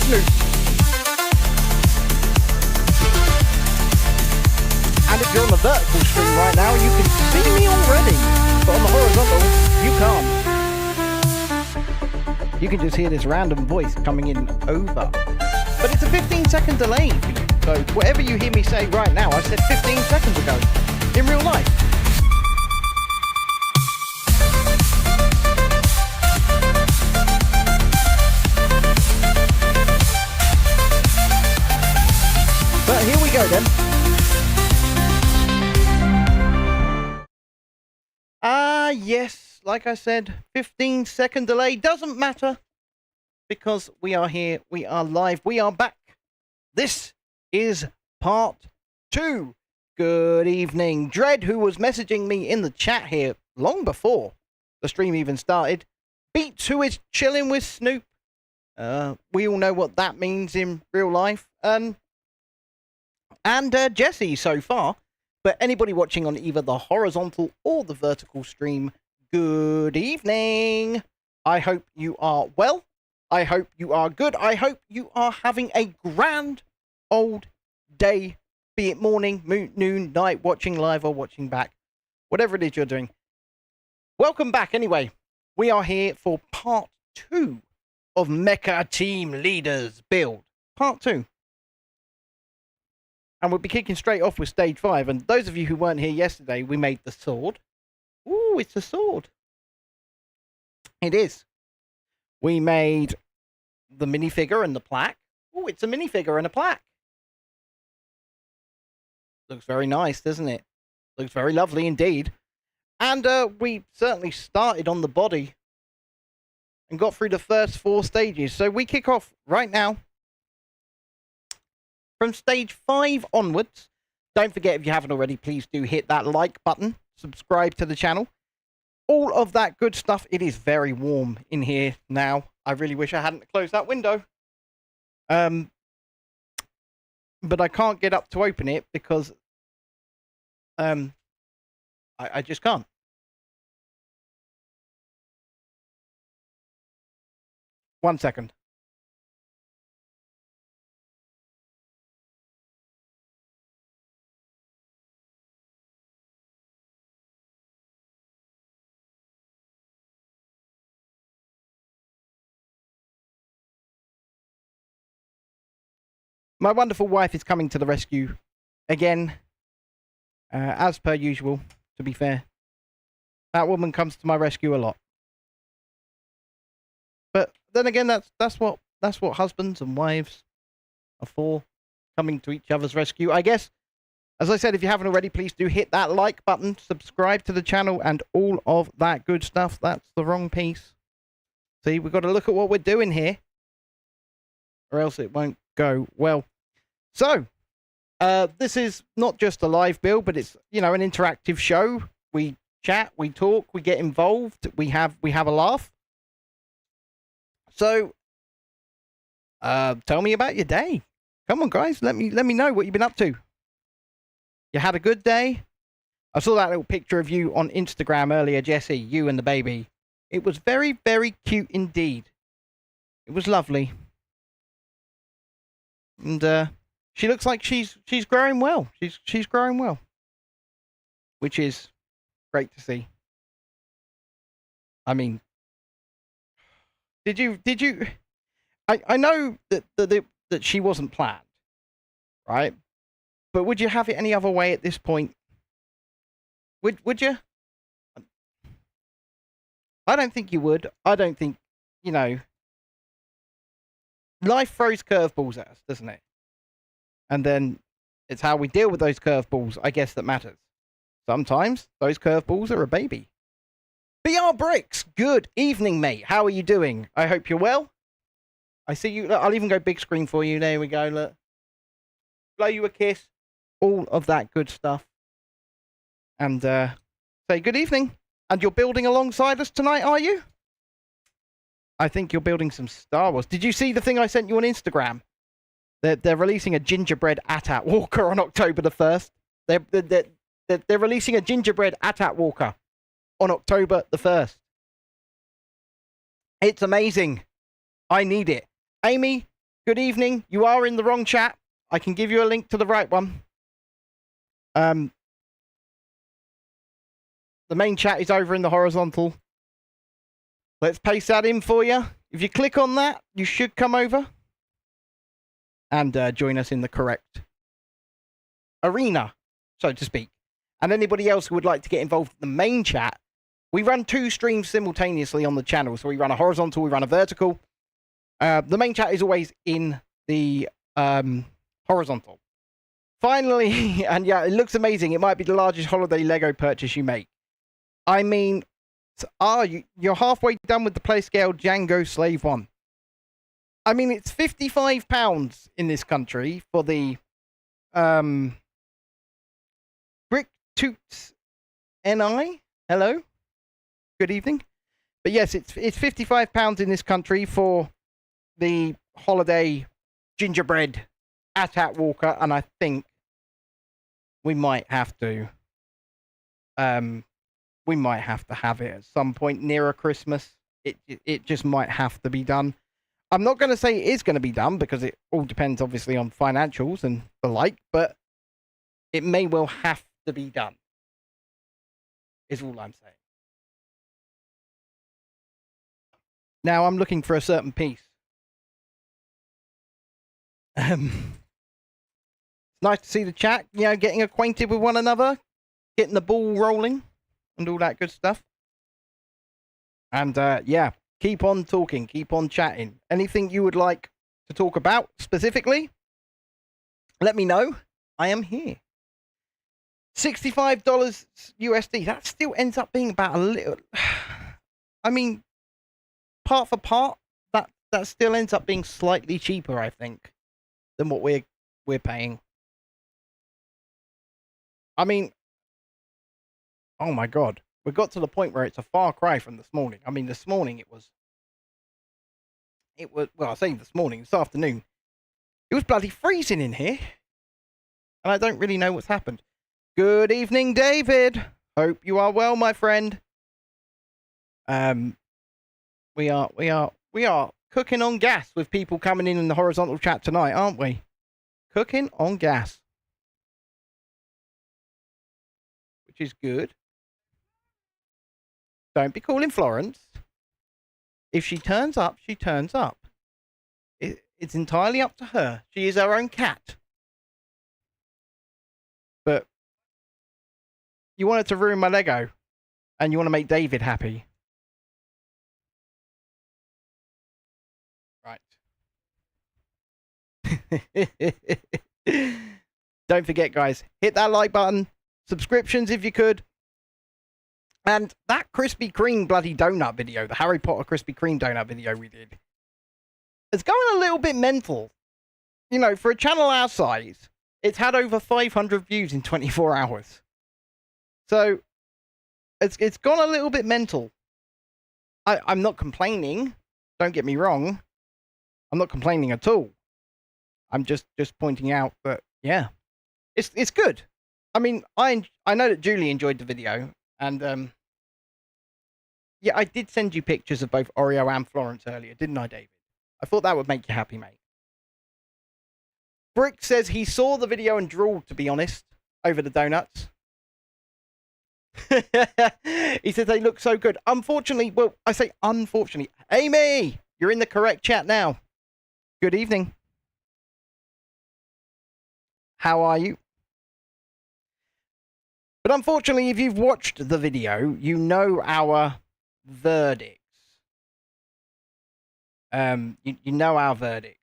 Snoop. And if you're on the vertical stream right now, you can see me already. But on the horizontal, you can't. You can just hear this random voice coming in over. But it's a 15-second delay. So whatever you hear me say right now, I said 15 seconds ago in real life. But here we go then. Yes, like I said, 15-second delay doesn't matter because we are here, we are live, we are back. This is part 2. Good evening. Dread, who was messaging me in the chat here long before the stream even started. Beats, who is chilling with Snoop. We all know what that means in real life. And Jesse so far. But anybody watching on either the horizontal or the vertical stream, good evening. I hope you are well. I hope you are good. I hope you are having a grand old day, be it morning, noon, night, watching live or watching back, whatever it is you're doing. Welcome back anyway. We are here for part 2 of Mecha Team Leaders Build. Part 2. And we'll be kicking straight off with stage 5. And those of you who weren't here yesterday, we made the sword. Ooh, it's a sword. It is. We made the minifigure and the plaque. Ooh, it's a minifigure and a plaque. Looks very nice, doesn't it? Looks very lovely indeed. And we certainly started on the body and got through the first 4 stages. So we kick off right now. From stage 5 onwards, don't forget, if you haven't already, please do hit that like button, subscribe to the channel, all of that good stuff. It is very warm in here now. I really wish I hadn't closed that window. But I can't get up to open it because I just can't. One second. My wonderful wife is coming to the rescue again, as per usual, to be fair. That woman comes to my rescue a lot. But then again, that's what husbands and wives are for, coming to each other's rescue. I guess, as I said, if you haven't already, please do hit that like button, subscribe to the channel, and all of that good stuff. That's the wrong piece. See, we've got to look at what we're doing here, or else it won't go well. So this is not just a live build, but it's, you know, an interactive show. We chat, we talk, we get involved, we have a laugh. So tell me about your day. Come on, guys, let me know what you've been up to. You had a good day? I saw that little picture of you on Instagram earlier, Jesse, you and the baby. It was very, very cute indeed. It was lovely. And she looks like she's growing well. She's growing well, which is great to see. I mean, did you? I know that she wasn't planned, right? But would you have it any other way at this point? Would you? I don't think you would. I don't think, you know. Life throws curveballs at us, doesn't it? And then it's how we deal with those curveballs, I guess, that matters. Sometimes those curveballs are a baby. BR Bricks, good evening, mate. How are you doing? I hope you're well. I see you. Look, I'll even go big screen for you. There we go. Look. Blow you a kiss. All of that good stuff. And say good evening. And you're building alongside us tonight, are you? I think you're building some Star Wars. Did you see the thing I sent you on Instagram? They're releasing a gingerbread AT-AT Walker on October the 1st. They're releasing a gingerbread AT-AT Walker on October the 1st. It's amazing. I need it. Amy, Good evening. You are in the wrong chat. I can give you a link to the right one. The main chat is over in the horizontal. Let's paste that in for you. If you click on that, you should come over and join us in the correct arena, so to speak. And anybody else who would like to get involved in the main chat, we run 2 streams simultaneously on the channel. So we run a horizontal, we run a vertical. The main chat is always in the horizontal. Finally, and yeah, it looks amazing. It might be the largest holiday Lego purchase you make. I mean, you're halfway done with the play scale Django Slave 1. I mean, it's £55 in this country for the Brick Toots NI. Hello, good evening. But yes, it's £55 in this country for the holiday gingerbread AT-AT Walker, and I think we might have to have it at some point nearer Christmas. It just might have to be done. I'm not going to say it is going to be done because it all depends obviously on financials and the like, but it may well have to be done, is all I'm saying. Now I'm looking for a certain piece. It's nice to see the chat, you know, getting acquainted with one another, getting the ball rolling and all that good stuff. And yeah, keep on talking, keep on chatting. Anything you would like to talk about specifically, let me know. I am here. $65 USD. That still ends up being about a little... I mean, part for part, that still ends up being slightly cheaper, I think, than what we're paying. I mean, oh my God. We got to the point where it's a far cry from this morning. I mean, this morning it was, well, I say this morning, this afternoon, it was bloody freezing in here. And I don't really know what's happened. Good evening, David. Hope you are well, my friend. We are cooking on gas with people coming in the horizontal chat tonight, aren't we? Cooking on gas. Which is good. Don't be calling Florence. If she turns up, she turns up. It's entirely up to her. She is her own cat. But you wanted to ruin my Lego, and you want to make David happy. Right. Don't forget, guys, hit that like button. Subscriptions if you could. And that Krispy Kreme bloody donut video, the Harry Potter Krispy Kreme donut video we did, it's going a little bit mental. You know, for a channel our size, it's had over 500 views in 24 hours. So, it's gone a little bit mental. I'm not complaining. Don't get me wrong. I'm not complaining at all. I'm just pointing out that, yeah, it's good. I mean, I know that Julie enjoyed the video, and yeah, I did send you pictures of both Oreo and Florence earlier, didn't I, David? I thought that would make you happy, mate. Brick says he saw the video and drooled, to be honest, over the donuts. He says they look so good. Unfortunately, well, I say unfortunately. Amy, you're in the correct chat now. Good evening. How are you? But unfortunately, if you've watched the video, you know our verdicts. You know our verdicts.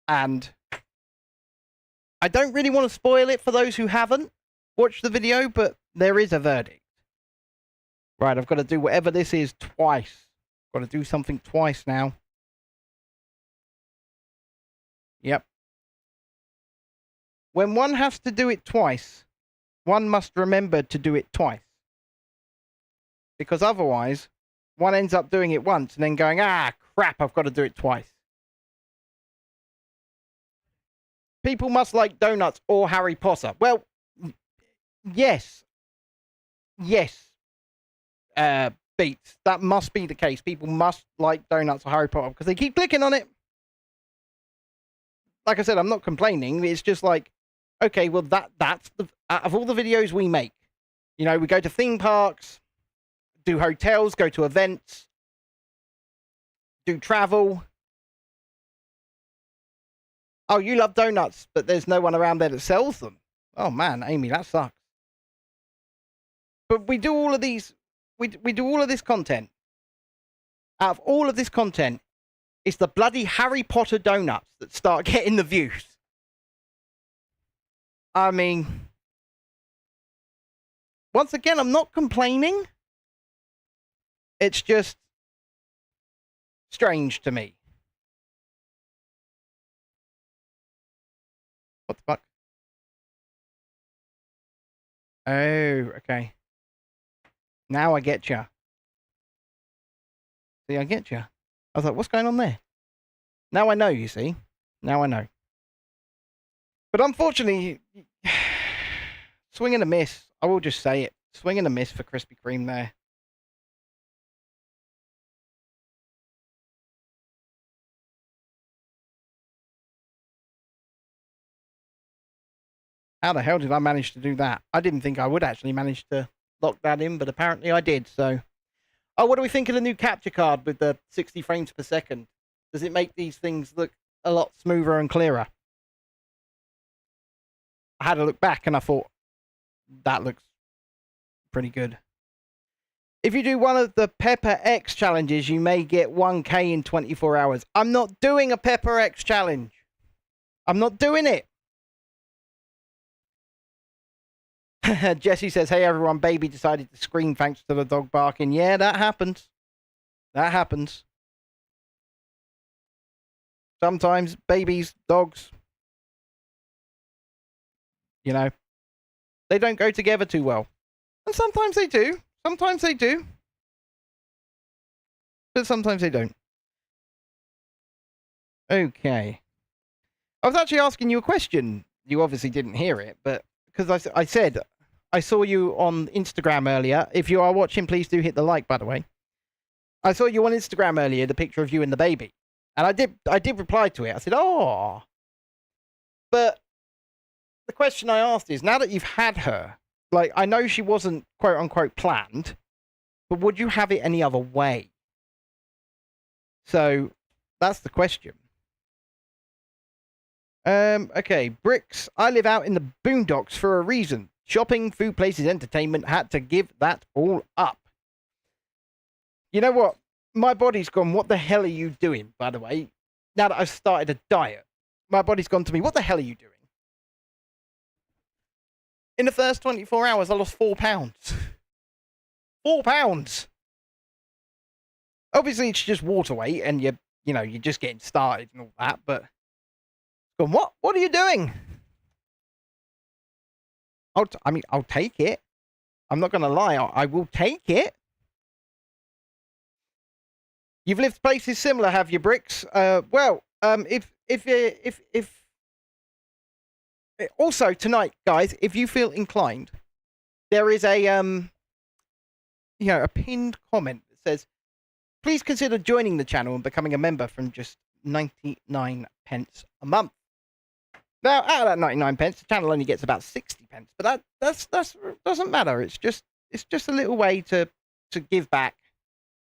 And I don't really want to spoil it for those who haven't watched the video, but there is a verdict. Right, I've got to do whatever this is twice. Got to do something twice now. Yep. When one has to do it twice, one must remember to do it twice. Because otherwise, one ends up doing it once and then going, ah, crap, I've got to do it twice. People must like donuts or Harry Potter. Well, yes. Yes. Beats. That must be the case. People must like donuts or Harry Potter because they keep clicking on it. like I said, I'm not complaining. It's just like, okay, well, that's the out of all the videos we make, you know, we go to theme parks, do hotels, go to events, do travel. Oh, you love donuts, but there's no one around there that sells them. Oh man, Amy, that sucks. But we do all of these, we do all of this content. Out of all of this content, it's the bloody Harry Potter donuts that start getting the views. I mean, once again, I'm not complaining. It's just strange to me. What the fuck? Oh, okay. Now I get ya. See, I get ya. I was like, what's going on there? Now I know, you see. Now I know. But unfortunately, swing and a miss. I will just say it. Swing and a miss for Krispy Kreme there. How the hell did I manage to do that? I didn't think I would actually manage to lock that in, but apparently I did, so. Oh, what do we think of the new capture card with the 60 frames per second? Does it make these things look a lot smoother and clearer? I had a look back and I thought, that looks pretty good. If you do one of the Pepper X challenges, you may get 1K in 24 hours. I'm not doing a Pepper X challenge. I'm not doing it. Jesse says, hey everyone, baby decided to scream thanks to the dog barking. Yeah, that happens. That happens. Sometimes babies, dogs, you know, they don't go together too well. And sometimes they do. Sometimes they do. But sometimes they don't. Okay. I was actually asking you a question. You obviously didn't hear it, but because I said I saw you on Instagram earlier. If you are watching, please do hit the like, by the way. I saw you on Instagram earlier, the picture of you and the baby. And I did reply to it. I said, oh. But the question I asked is, now that you've had her, like, I know she wasn't quote unquote planned, but would you have it any other way? So that's the question. Okay, Bricks. I live out in the boondocks for a reason. Shopping, food places, entertainment, had to give that all up. You know what? My body's gone, what the hell are you doing, by the way? Now that I've started a diet, my body's gone to me, what the hell are you doing? In the first 24 hours, I lost 4 pounds. 4 pounds! Obviously, it's just water weight, and you're just getting started and all that, but... Gone, what? What are you doing? I'll take it. I'm not going to lie. I will take it. You've lived places similar, have you, Bricks? Well, if also tonight, guys, if you feel inclined, there is a a pinned comment that says, please consider joining the channel and becoming a member from just 99 pence a month. Now, out of that 99 pence, the channel only gets about 60 pence, but that doesn't matter. It's just a little way to give back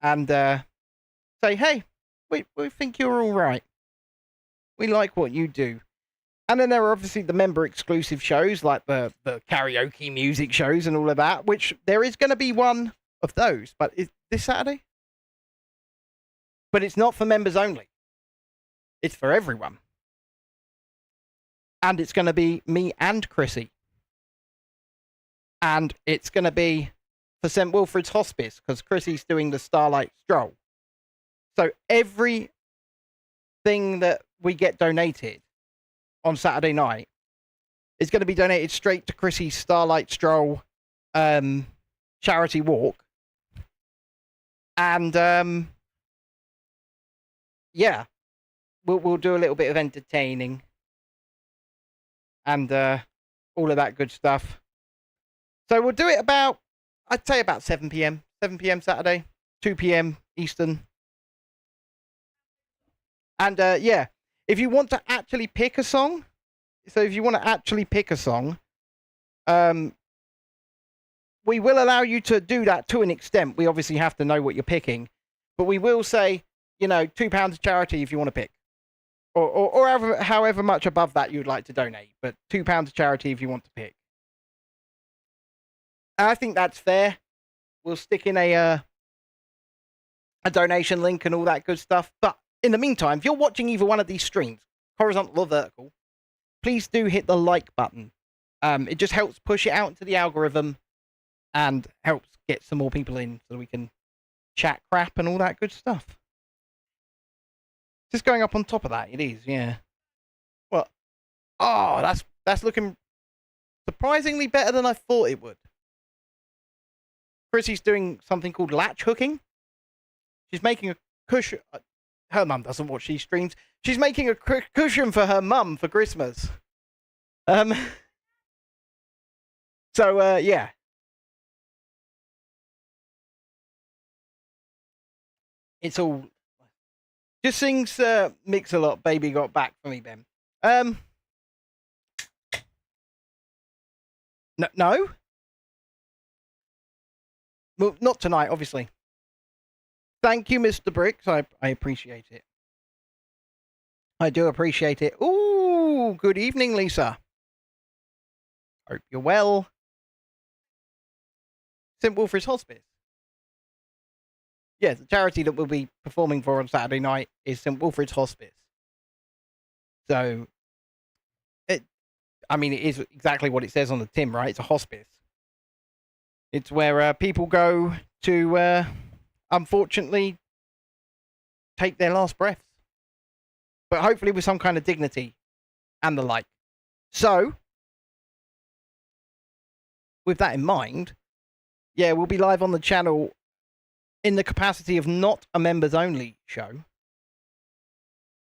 and say, hey, we think you're all right. We like what you do. And then there are obviously the member exclusive shows like the karaoke music shows and all of that, which there is going to be one of those, but is this Saturday? But it's not for members only. It's for everyone. And it's going to be me and Chrissy. And it's going to be for St. Wilfrid's Hospice, because Chrissy's doing the Starlight Stroll. So everything that we get donated on Saturday night is going to be donated straight to Chrissy's Starlight Stroll charity walk. And, yeah, we'll do a little bit of entertaining. And all of that good stuff. So we'll do it about, I'd say about 7 p.m. 7 p.m. Saturday, 2 p.m. Eastern. And yeah, If you want to actually pick a song, we will allow you to do that to an extent. We obviously have to know what you're picking, but we will say, you know, £2 of charity if you want to pick, or however much above that you'd like to donate, but £2 of charity if you want to pick. And I think that's fair. We'll stick in a donation link and all that good stuff. But in the meantime, if you're watching either one of these streams, horizontal or vertical, please do hit the like button. It just helps push it out into the algorithm and helps get some more people in so we can chat crap and all that good stuff. Just going up on top of that, it is, yeah. Well, oh, that's looking surprisingly better than I thought it would. Chrissy's doing something called latch hooking. She's making a cushion. Her mum doesn't watch these streams. She's making a cushion for her mum for Christmas. So, yeah. It's all... Just sings Mix a Lot, Baby Got Back for me, Ben. No? Well, not tonight, obviously. Thank you, Mr. Bricks. I appreciate it. I do appreciate it. Ooh, good evening, Lisa. Hope you're well. St. Wilfrid's Hospice. Yeah, the charity that we'll be performing for on Saturday night is St. Wilfrid's Hospice. So, it is exactly what it says on the tin, right? It's a hospice. It's where people go to, unfortunately, take their last breaths. But hopefully with some kind of dignity and the like. So, with that in mind, yeah, we'll be live on the channel in the capacity of not a members-only show.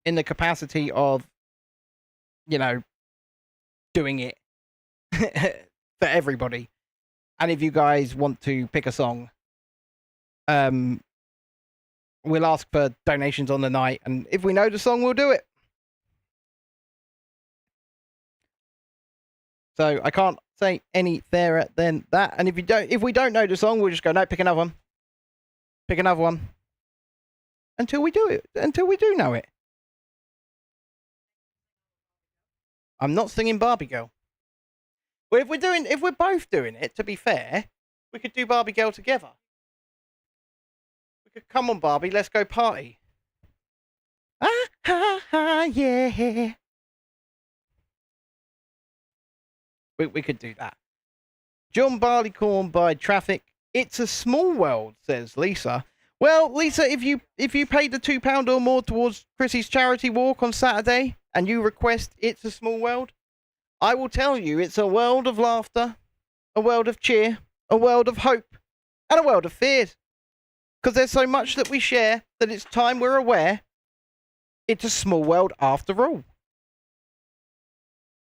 In the capacity of, you know, doing it for everybody. And if you guys want to pick a song, we'll ask for donations on the night, and if we know the song, we'll do it. So I can't say any fairer than that. And if we don't know the song, we'll just go, no, pick another one. Pick another one. Until we do it. Until we do know it. I'm not singing Barbie Girl. Well, if we're both doing it, to be fair, we could do Barbie Girl together. We could come on, Barbie, let's go party. Yeah. We could do that. John Barleycorn by Traffic. It's a small world, says Lisa. Well, Lisa, if you paid the £2 or more towards Chrissy's charity walk on Saturday and you request It's a Small World, I will tell you it's a world of laughter, a world of cheer, a world of hope, and a world of fears. Because there's so much that we share that it's time we're aware it's a small world after all.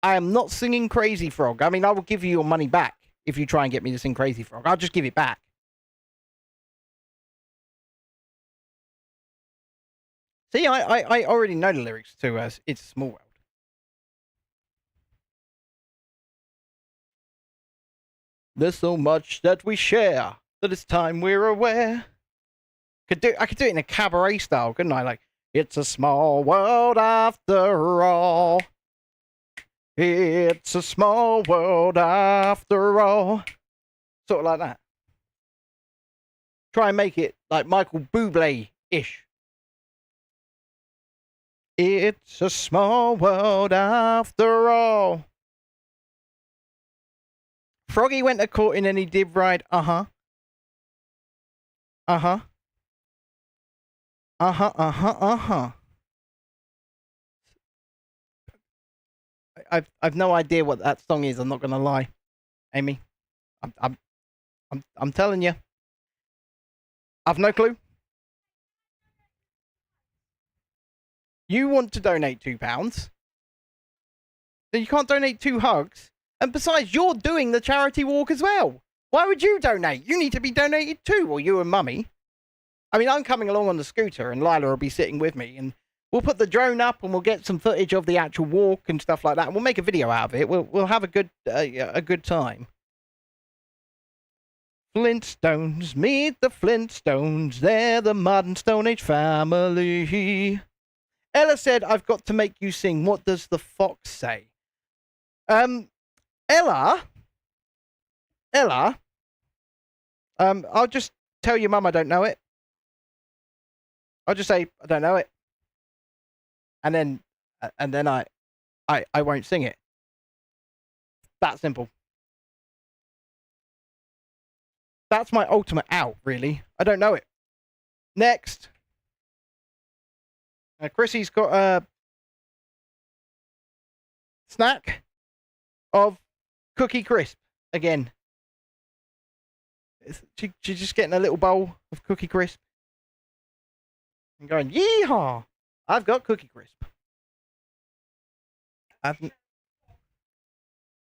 I am not singing Crazy Frog. I mean, I will give you your money back if you try and get me to sing Crazy Frog. I'll just give it back. See, I already know the lyrics to It's a Small World. There's so much that we share that it's time we're aware. I could do it in a cabaret style, couldn't I? Like, it's a small world after all. It's a small world after all. Sort of like that. Try and make it like Michael Bublé-ish. It's a small world after all. Froggy went a courting and he did right. Uh-huh. Uh-huh. Uh-huh, uh-huh, uh-huh. I've no idea what that song is, I'm not gonna lie. Amy. I'm telling you. I've no clue. You want to donate £2. Then you can't donate 2 hugs. And besides, you're doing the charity walk as well. Why would you donate? You need to be donated too, or you and Mummy. I mean, I'm coming along on the scooter and Lila will be sitting with me and We'll put the drone up and we'll get some footage of the actual walk and stuff like that. And we'll make a video out of it. We'll have a good time. Flintstones, meet the Flintstones. They're the modern Stone Age family. Ella said, I've got to make you sing. What does the fox say? Ella, I'll just tell your mum I don't know it. I'll just say, I don't know it. And then I won't sing it. That simple. That's my ultimate out, really. I don't know it. Next. Chrissy's got a snack of Cookie Crisp again. She's just getting a little bowl of Cookie Crisp and going, yeehaw! I've got Cookie Crisp. I'm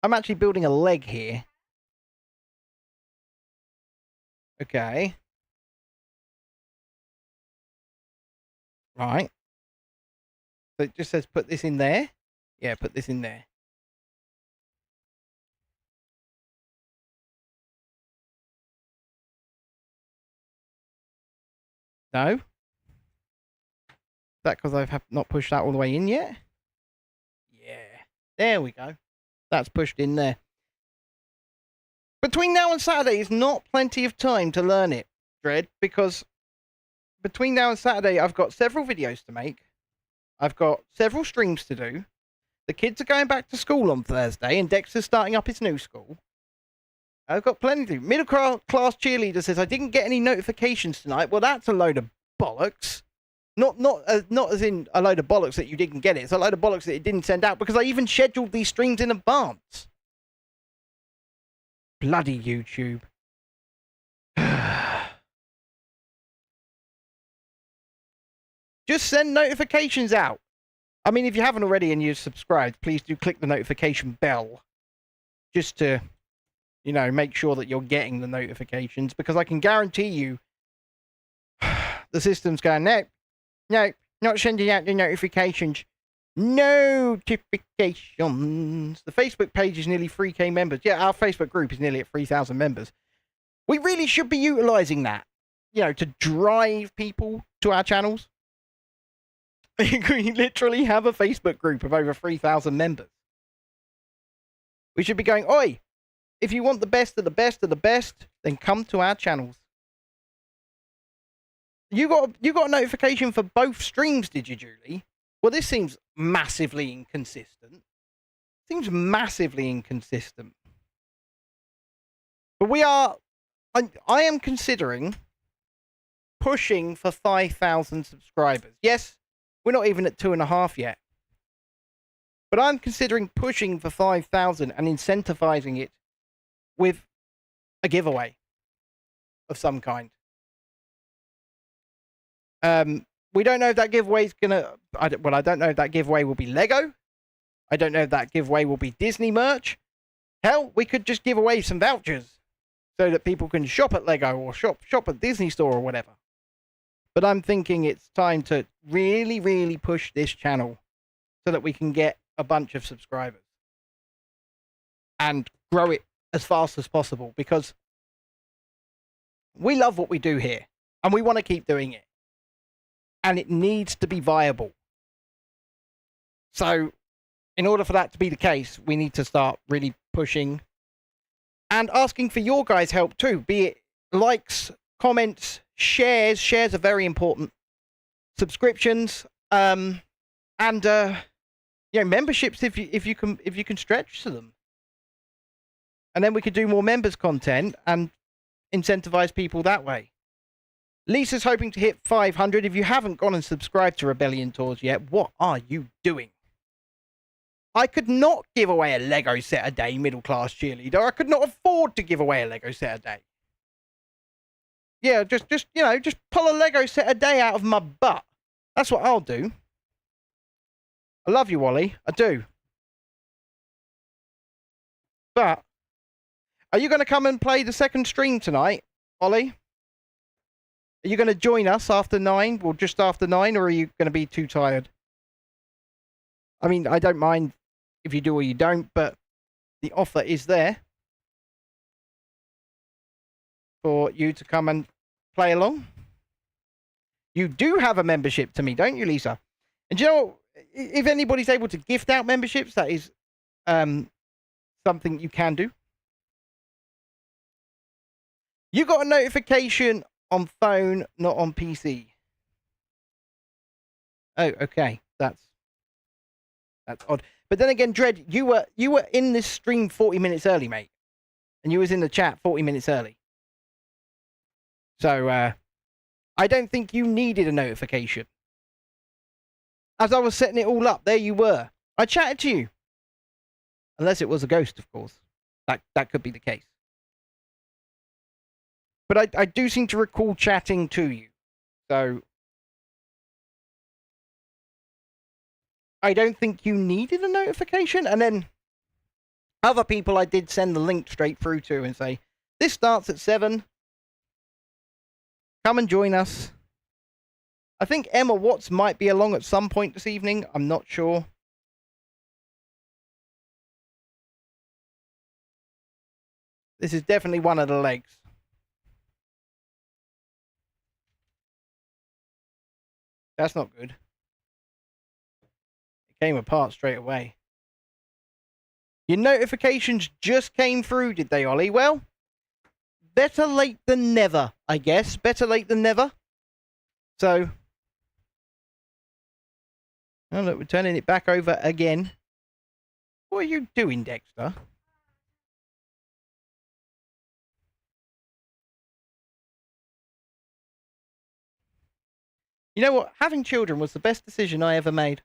actually building a leg here. Okay. Right. So it just says put this in there. Yeah, put this in there. No. Is that because I have not pushed that all the way in yet? Yeah. There we go. That's pushed in there. Between now and Saturday is not plenty of time to learn it, Dread, because between now and Saturday, I've got several videos to make. I've got several streams to do. The kids are going back to school on Thursday, and Dexter's starting up his new school. I've got plenty to do. Middle class cheerleader says, I didn't get any notifications tonight. Well, that's a load of bollocks. Not as in a load of bollocks that you didn't get it. It's a load of bollocks that it didn't send out, because I even scheduled these streams in advance. Bloody YouTube. Just send notifications out. I mean, if you haven't already and you've subscribed, please do click the notification bell. Just to, you know, make sure that you're getting the notifications. Because I can guarantee you, the system's going, no, not sending out the notifications. Notifications. The Facebook page is nearly 3K members. Yeah, our Facebook group is nearly at 3,000 members. We really should be utilising that, you know, to drive people to our channels. We literally have a Facebook group of over 3,000 members. We should be going, oi, if you want the best of the best of the best, then come to our channels. You got a notification for both streams, did you, Julie? Well, this seems massively inconsistent. Seems massively inconsistent. But I am considering pushing for 5,000 subscribers. Yes, we're not even at 2.5 yet. But I'm considering pushing for 5,000 and incentivizing it with a giveaway of some kind. We don't know if that giveaway is gonna. I don't know if that giveaway will be Lego. I don't know if that giveaway will be Disney merch. Hell, we could just give away some vouchers so that people can shop at Lego or shop at Disney Store or whatever. But I'm thinking it's time to really, really push this channel so that we can get a bunch of subscribers and grow it as fast as possible, because we love what we do here and we want to keep doing it. And it needs to be viable. So, in order for that to be the case, we need to start really pushing and asking for your guys' help too. Be it likes, comments, shares. Shares are very important. Subscriptions, and memberships if you can stretch to them. And then we could do more members content and incentivize people that way. Lisa's hoping to hit 500. If you haven't gone and subscribed to Rebellion Tours yet, what are you doing? I could not give away a Lego set a day, middle class cheerleader. I could not afford to give away a Lego set a day. Yeah, just pull a Lego set a day out of my butt. That's what I'll do. I love you, Wally. I do. But are you going to come and play the second stream tonight, Ollie? Are you going to join us after 9, or just after 9, or are you going to be too tired? I mean, I don't mind if you do or you don't, but the offer is there for you to come and play along. You do have a membership to me, don't you, Lisa? And you know, if anybody's able to gift out memberships, that is something you can do. You got a notification on phone, not on PC. Oh, okay. That's odd. But then again, Dread, you were in this stream 40 minutes early, mate. And you was in the chat 40 minutes early. So, I don't think you needed a notification. As I was setting it all up, there you were. I chatted to you. Unless it was a ghost, of course. That could be the case. But I do seem to recall chatting to you. So, I don't think you needed a notification. And then other people I did send the link straight through to and say, this starts at 7. Come and join us. I think Emma Watts might be along at some point this evening. I'm not sure. This is definitely one of the legs. That's not good. It came apart straight away. Your notifications just came through, did they, Ollie? Well, better late than never, I guess. Better late than never. So, oh look, we're turning it back over again. What are you doing, Dexter? You know what? Having children was the best decision I ever made.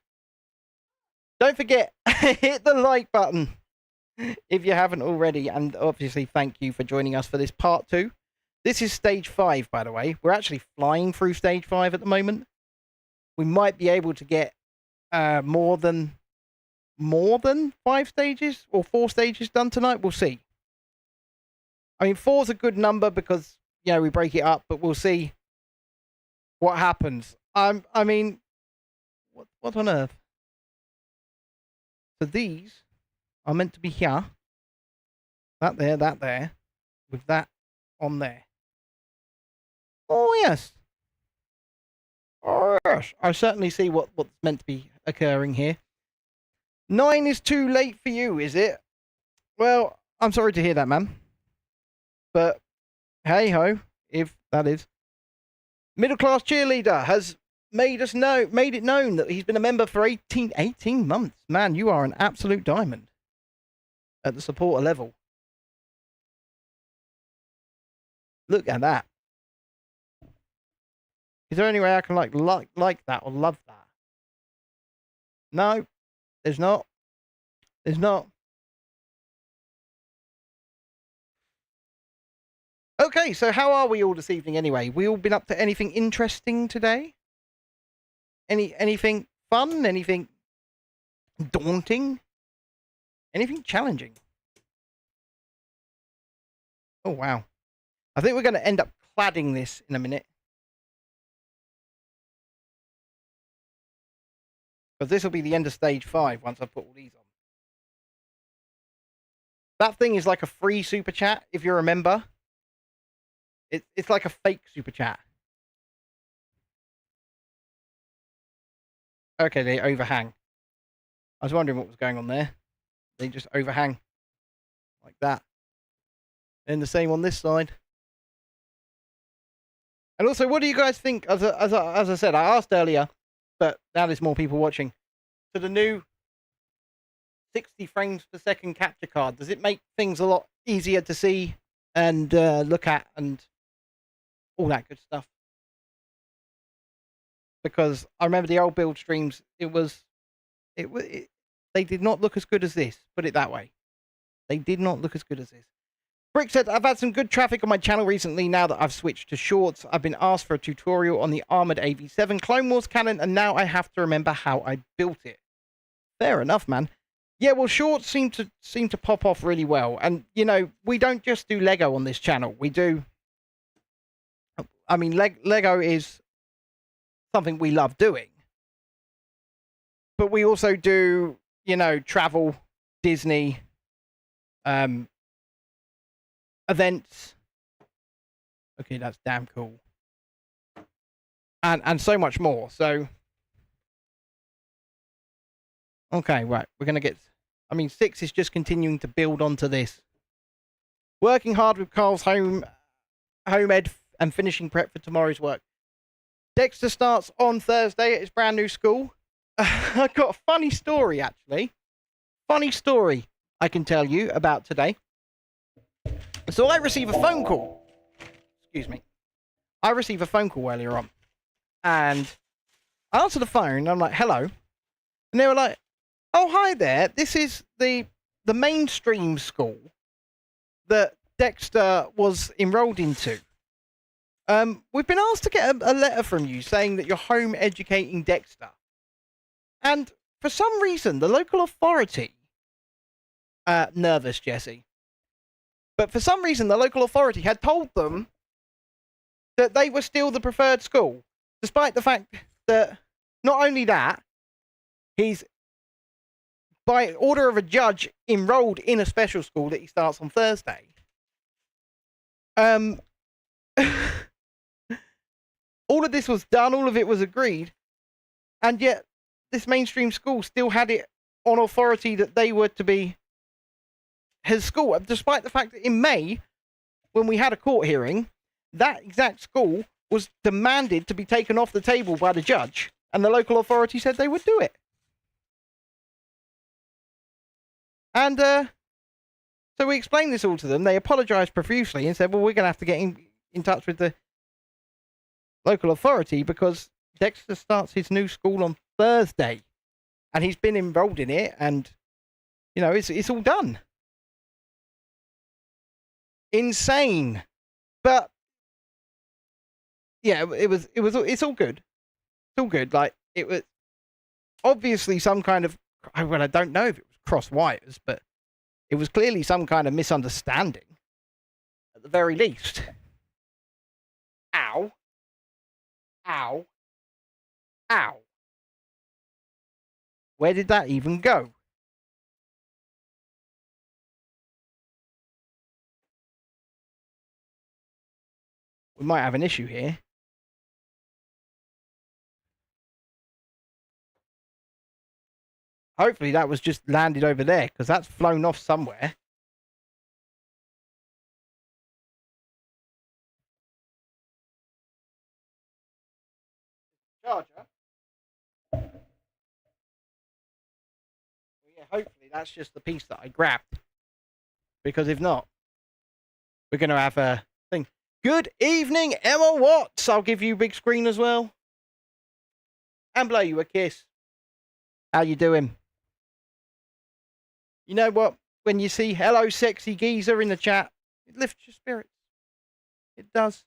Don't forget, hit the like button if you haven't already. And obviously, thank you for joining us for this part 2. This is stage 5, by the way. We're actually flying through stage 5 at the moment. We might be able to get more than 5 stages or 4 stages done tonight. We'll see. I mean, 4's a good number because, you know, we break it up, but we'll see what happens. I mean, what on earth? So these are meant to be here. That there, with that on there. Oh, yes. Oh, yes. I certainly see what's meant to be occurring here. 9 is too late for you, is it? Well, I'm sorry to hear that, man. But, hey-ho, if that is. Middle Class Cheerleader has made it known that he's been a member for 18 months. Man, you are an absolute diamond at the supporter level. Look at that. Is there any way I can like that or love that? No, there's not. There's not. Okay, so how are we all this evening anyway? We all been up to anything interesting today? Anything fun? Anything daunting? Anything challenging? Oh, wow. I think we're going to end up cladding this in a minute. Because this will be the end of stage 5 once I put all these on. That thing is like a free super chat, if you remember. It's like a fake super chat. Okay, they overhang. I was wondering what was going on there. They just overhang. Like that. And the same on this side. And also, what do you guys think, as I said, I asked earlier, but now there's more people watching, to the new 60 frames per second capture card? Does it make things a lot easier to see and look at and all that good stuff? Because I remember the old build streams, they did not look as good as this, put it that way. They did not look as good as this. Brick said, I've had some good traffic on my channel recently now that I've switched to shorts. I've been asked for a tutorial on the Armored AV7 Clone Wars cannon, and now I have to remember how I built it. Fair enough, man. Yeah, well, shorts seem to pop off really well. And, you know, we don't just do Lego on this channel. We do... I mean, Lego is something we love doing. but we also do, travel, Disney, events. Okay, that's damn cool. And so much more. So, okay, right. We're going to get... 6 is just continuing to build onto this. Working hard with Carl's home ed and finishing prep for tomorrow's work. Dexter starts on Thursday at his brand new school. I've got a funny story, actually. Funny story I can tell you about today. So I receive a phone call. Excuse me. I receive a phone call earlier on. And I answer the phone. I'm like, hello. And they were like, oh, hi there. This is the mainstream school that Dexter was enrolled into. We've been asked to get a letter from you saying that you're home educating Dexter. And for some reason, the local authority... nervous, Jesse. But for some reason, the local authority had told them that they were still the preferred school. Despite the fact that, not only that, he's, by order of a judge, enrolled in a special school that he starts on Thursday. All of this was done, all of it was agreed, and yet this mainstream school still had it on authority that they were to be his school, despite the fact that in May, when we had a court hearing, that exact school was demanded to be taken off the table by the judge, and the local authority said they would do it. And so we explained this all to them. They apologised profusely and said, well, we're going to have to get in touch with the local authority because Dexter starts his new school on Thursday, and he's been enrolled in it, and, it's all done. Insane. But yeah, it's all good. It's all good. Like, it was obviously some kind of, well, I don't know if it was cross wires, but it was clearly some kind of misunderstanding at the very least. Ow. Ow. Ow. Where did that even go? We might have an issue here. Hopefully that was just landed over there, because that's flown off somewhere. Charger. Well, yeah, hopefully that's just the piece that I grabbed. Because if not, we're going to have a thing. Good evening, Emma Watts. I'll give you big screen as well. And blow you a kiss. How you doing? You know what? When you see hello sexy geezer in the chat, it lifts your spirits. It does.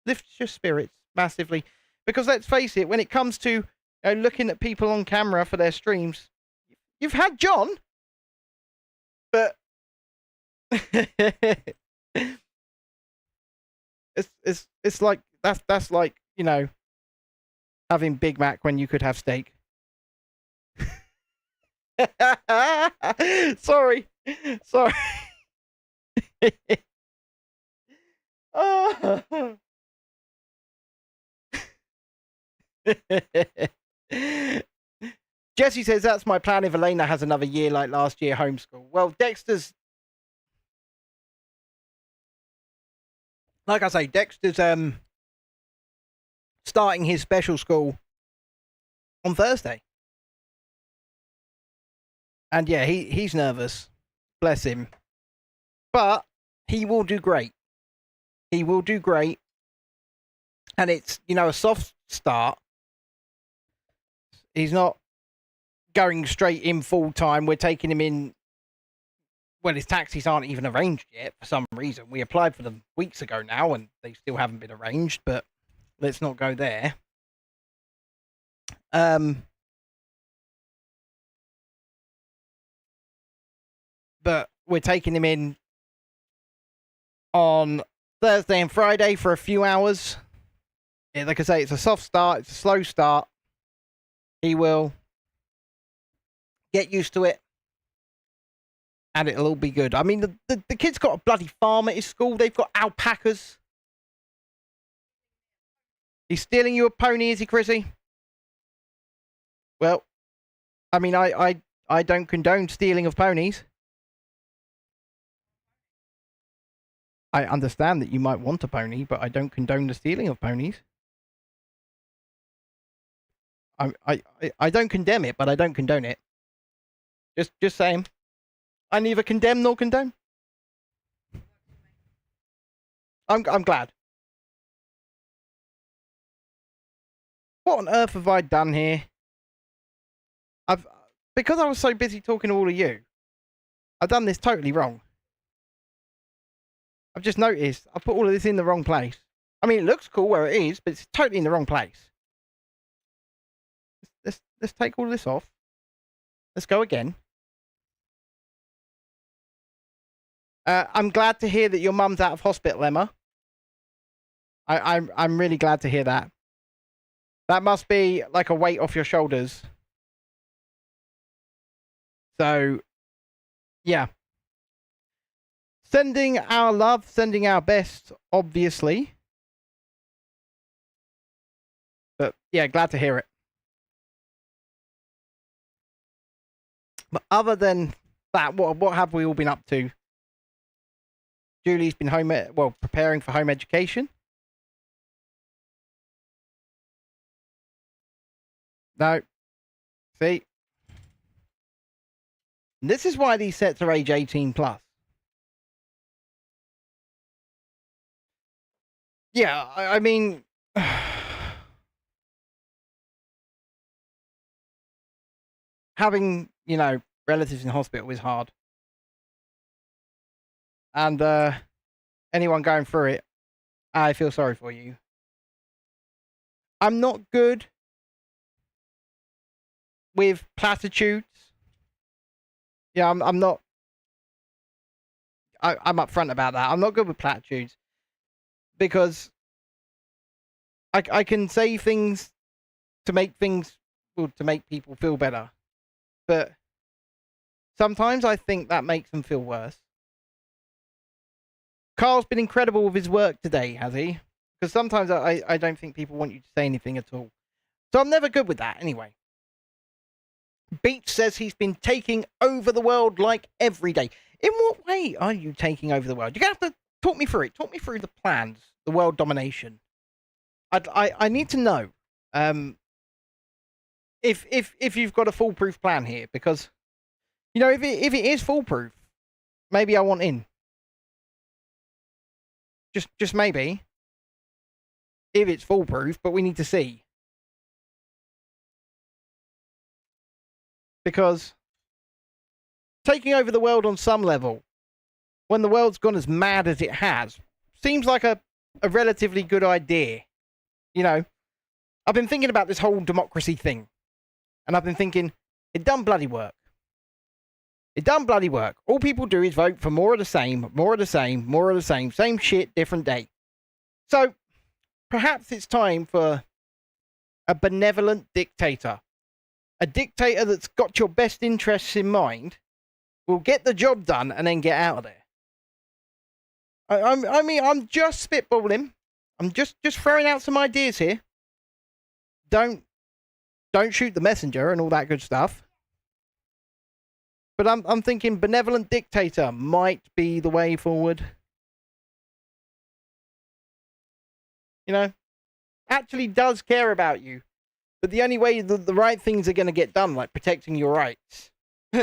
Lifts your spirits massively. Because let's face it, when it comes to looking at people on camera for their streams, you've had John. But it's like that's like, having Big Mac when you could have steak. Sorry. Oh. Jesse says that's my plan if Elena has another year like last year homeschool. Well, Dexter's, like I say, Dexter's starting his special school on Thursday. And yeah, he's nervous. Bless him. But he will do great. He will do great. And it's, a soft start. He's not going straight in full time. We're taking him in. Well, his taxis aren't even arranged yet for some reason. We applied for them weeks ago now and they still haven't been arranged, but let's not go there. But we're taking him in on Thursday and Friday for a few hours. Yeah, like I say, it's a soft start. It's a slow start. He will Get used to it. And it'll all be good. I mean, the kid's got a bloody farm at his school. They've got alpacas. He's stealing you a pony, is he, Chrissy? Well, I mean, I don't condone stealing of ponies. I understand that you might want a pony, but I don't condone the stealing of ponies. I don't condemn it, but I don't condone it. Just saying. I neither condemn nor condone. I'm glad. What on earth have I done here? Because I was so busy talking to all of you, I've done this totally wrong. I've just noticed I put all of this in the wrong place. I mean, it looks cool where it is, but it's totally in the wrong place. Let's take all this off. Let's go again. I'm glad to hear that your mum's out of hospital, Emma. I'm really glad to hear that. That must be like a weight off your shoulders. So, yeah. Sending our love, sending our best, obviously. But, yeah, glad to hear it. But other than that, what have we all been up to? Julie's been preparing for home education. No. See? This is why these sets are age 18 plus. Yeah, I mean... having, relatives in hospital is hard. And anyone going through it, I feel sorry for you. I'm not good with platitudes. Yeah, I'm not. I'm upfront about that. I'm not good with platitudes because I can say things to make people feel better, but sometimes I think that makes them feel worse. Carl's been incredible with his work today, has he? Because sometimes I don't think people want you to say anything at all. So I'm never good with that anyway. Beach says he's been taking over the world like every day. In what way are you taking over the world? You're going to have to talk me through it. Talk me through the plans, the world domination. I need to know if you've got a foolproof plan here. Because, if it is foolproof, maybe I want in. Just maybe. If it's foolproof, but we need to see. Because taking over the world on some level, when the world's gone as mad as it has, seems like a relatively good idea. I've been thinking about this whole democracy thing. And I've been thinking, it done bloody work. It done bloody work. All people do is vote for more of the same, more of the same, more of the same shit, different day. So, perhaps it's time for a benevolent dictator. A dictator that's got your best interests in mind will get the job done and then get out of there. I mean, I'm just spitballing. I'm just throwing out some ideas here. Don't shoot the messenger and all that good stuff. But I'm thinking benevolent dictator might be the way forward. Actually does care about you. But the only way the right things are going to get done, like protecting your rights, will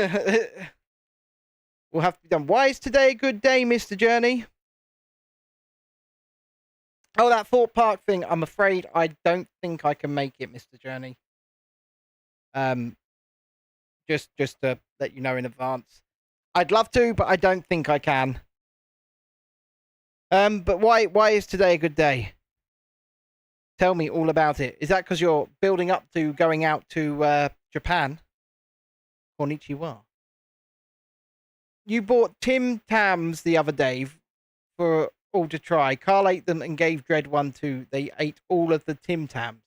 have to be done. Why is today a good day, Mr. Journey? Oh, that Thorpe Park thing. I'm afraid I don't think I can make it, Mr. Journey. Just to let you know in advance. I'd love to, but I don't think I can. But why is today a good day? Tell me all about it. Is that because you're building up to going out to Japan? Konnichiwa. You bought Tim Tams the other day for all to try. Carl ate them and gave Dread one too. They ate all of the Tim Tams.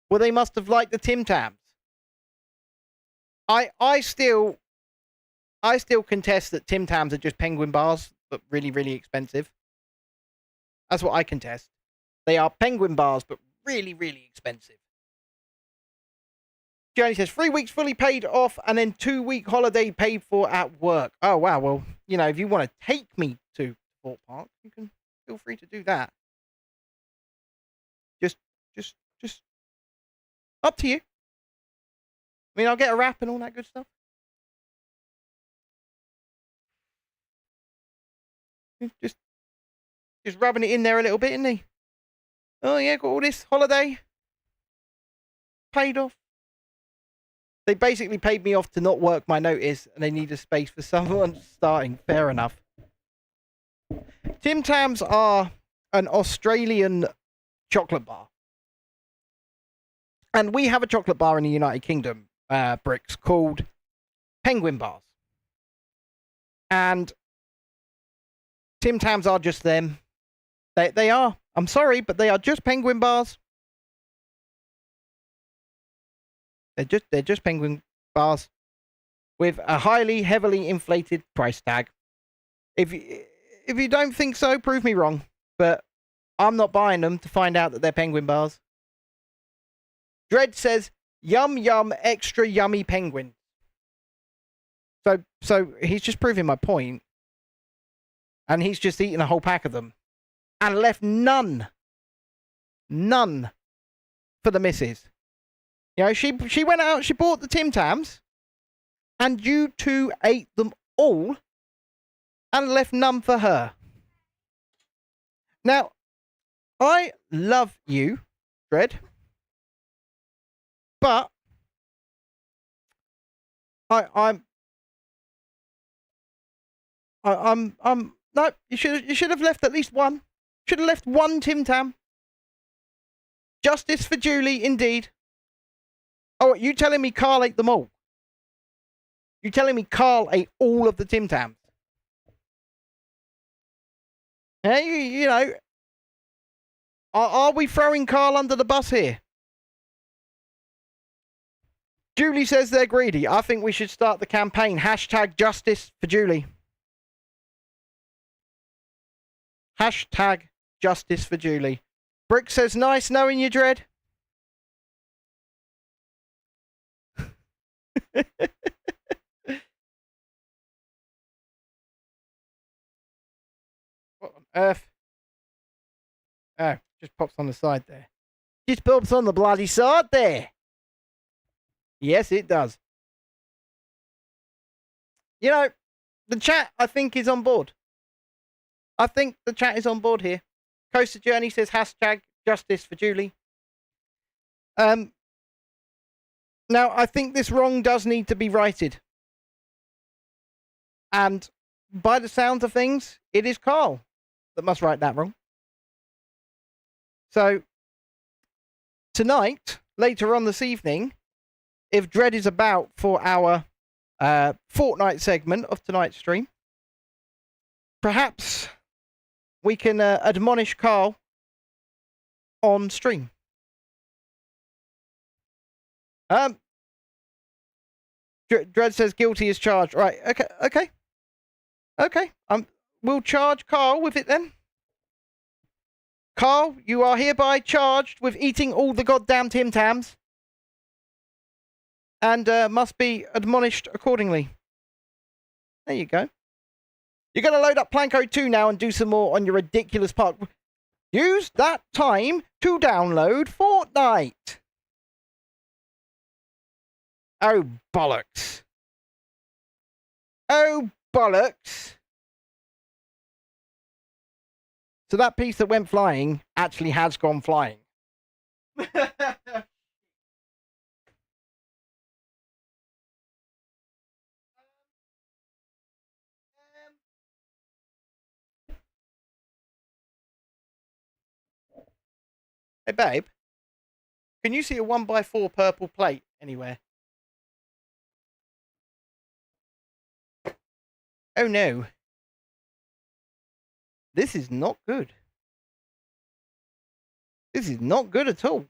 Well, they must have liked the Tim Tams. I still contest that Tim Tams are just penguin bars, but really, really expensive. That's what I contest. They are penguin bars, but really, really expensive. Journey says 3 weeks fully paid off and then 2-week holiday paid for at work. Oh, wow. Well, you know, if you want to take me to Fort Park, you can feel free to do that. Just up to you. I mean, I'll get a wrap and all that good stuff. Just rubbing it in there a little bit, isn't he? Oh, yeah, got all this holiday paid off. They basically paid me off to not work my notice, and they need a space for someone starting. Fair enough. Tim Tams are an Australian chocolate bar. And we have a chocolate bar in the United Kingdom, Bricks, called Penguin Bars. And Tim Tams are just them. They are. I'm sorry, but they are just penguin bars. They're just penguin bars with a heavily inflated price tag. If you don't think so, prove me wrong. But I'm not buying them to find out that they're penguin bars. Dread says, "Yum yum, extra yummy penguin." So he's just proving my point, and he's just eaten a whole pack of them, and left none for the missus. You know, she went out, she bought the Tim Tams, and you two ate them all, and left none for her. Now, I love you, Dread, but I'm no. You should have left at least one. Should have left one Tim Tam. Justice for Julie, indeed. Oh, you telling me Carl ate them all? You telling me Carl ate all of the Tim Tams? Hey, you know, are we throwing Carl under the bus here? Julie says they're greedy. I think we should start the campaign. Hashtag justice for Julie. Hashtag justice for Julie. Brick says, nice knowing you, Dread. What on earth? Oh, just pops on the side there. Just pops on the bloody side there. Yes, it does. You know, the chat, I think, is on board. I think the chat is on board here. Coaster Journey says hashtag justice for Julie. Now, I think this wrong does need to be righted. And by the sounds of things, it is Carl that must right that wrong. So, tonight, later on this evening, if Dread is about for our Fortnite segment of tonight's stream, perhaps we can admonish Carl on stream. Dread says guilty as charged. Right, okay. We'll charge Carl with it then. Carl, you are hereby charged with eating all the goddamn Tim Tams. And must be admonished accordingly. There you go. You're going to load up Planco 2 now and do some more on your ridiculous park. Use that time to download Fortnite. Oh, bollocks. Oh, bollocks. So that piece that went flying actually has gone flying. Hey, babe. Can you see a 1x4 purple plate anywhere? Oh, no. This is not good. This is not good at all.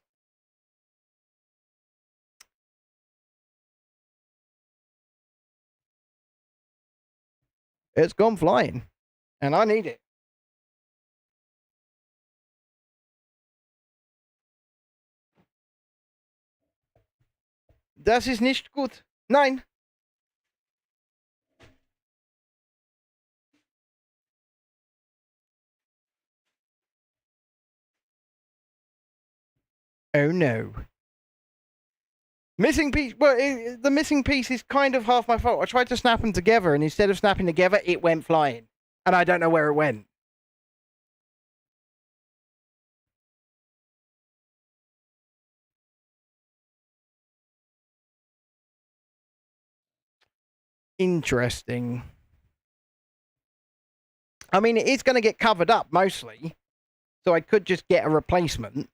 It's gone flying. And I need it. Das ist nicht gut. Nein. Oh no. Missing piece. Well, the missing piece is kind of half my fault. I tried to snap them together, and instead of snapping together, it went flying. And I don't know where it went. Interesting. I mean, it is going to get covered up mostly. So I could just get a replacement.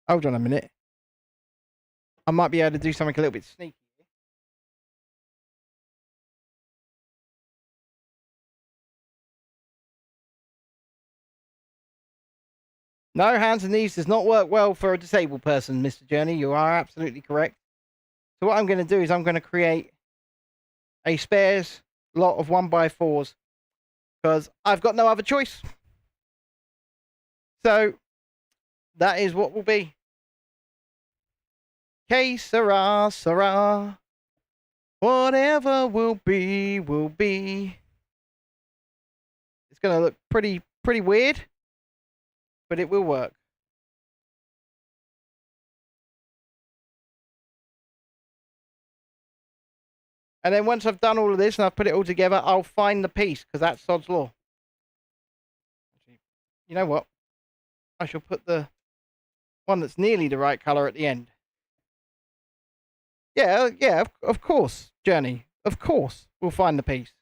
Hold on a minute. I might be able to do something a little bit sneaky. No, hands and knees does not work well for a disabled person, Mr. Journey. You are absolutely correct. So what I'm going to do is I'm going to create a spares lot of 1x4s because I've got no other choice. So that is what will be. Que sera, sera. Whatever will be, will be. It's going to look pretty weird, but it will work. And then once I've done all of this and I've put it all together, I'll find the piece, because that's Sod's Law. You know what? I shall put the one that's nearly the right colour at the end. Yeah, of course, Journey. Of course, we'll find the piece.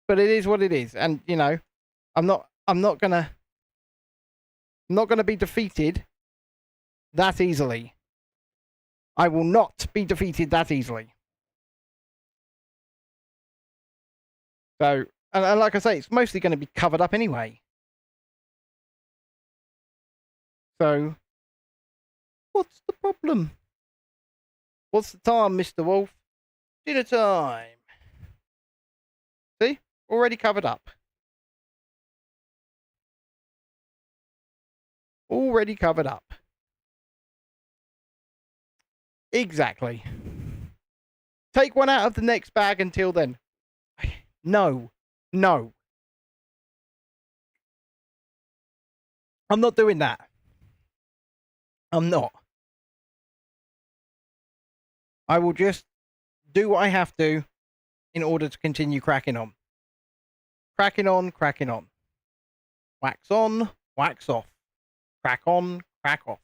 But it is what it is. And, you know, I'm not gonna be defeated that easily. I will not be defeated that easily. So, and like I say, it's mostly going to be covered up anyway. So, what's the problem? What's the time, Mr. Wolf? Dinner time. See? Already covered up. Already covered up. Exactly. Take one out of the next bag until then. No. No. I'm not doing that. I'm not. I will just do what I have to in order to continue cracking on. Cracking on, cracking on. Wax on, wax off. Crack on, crack off.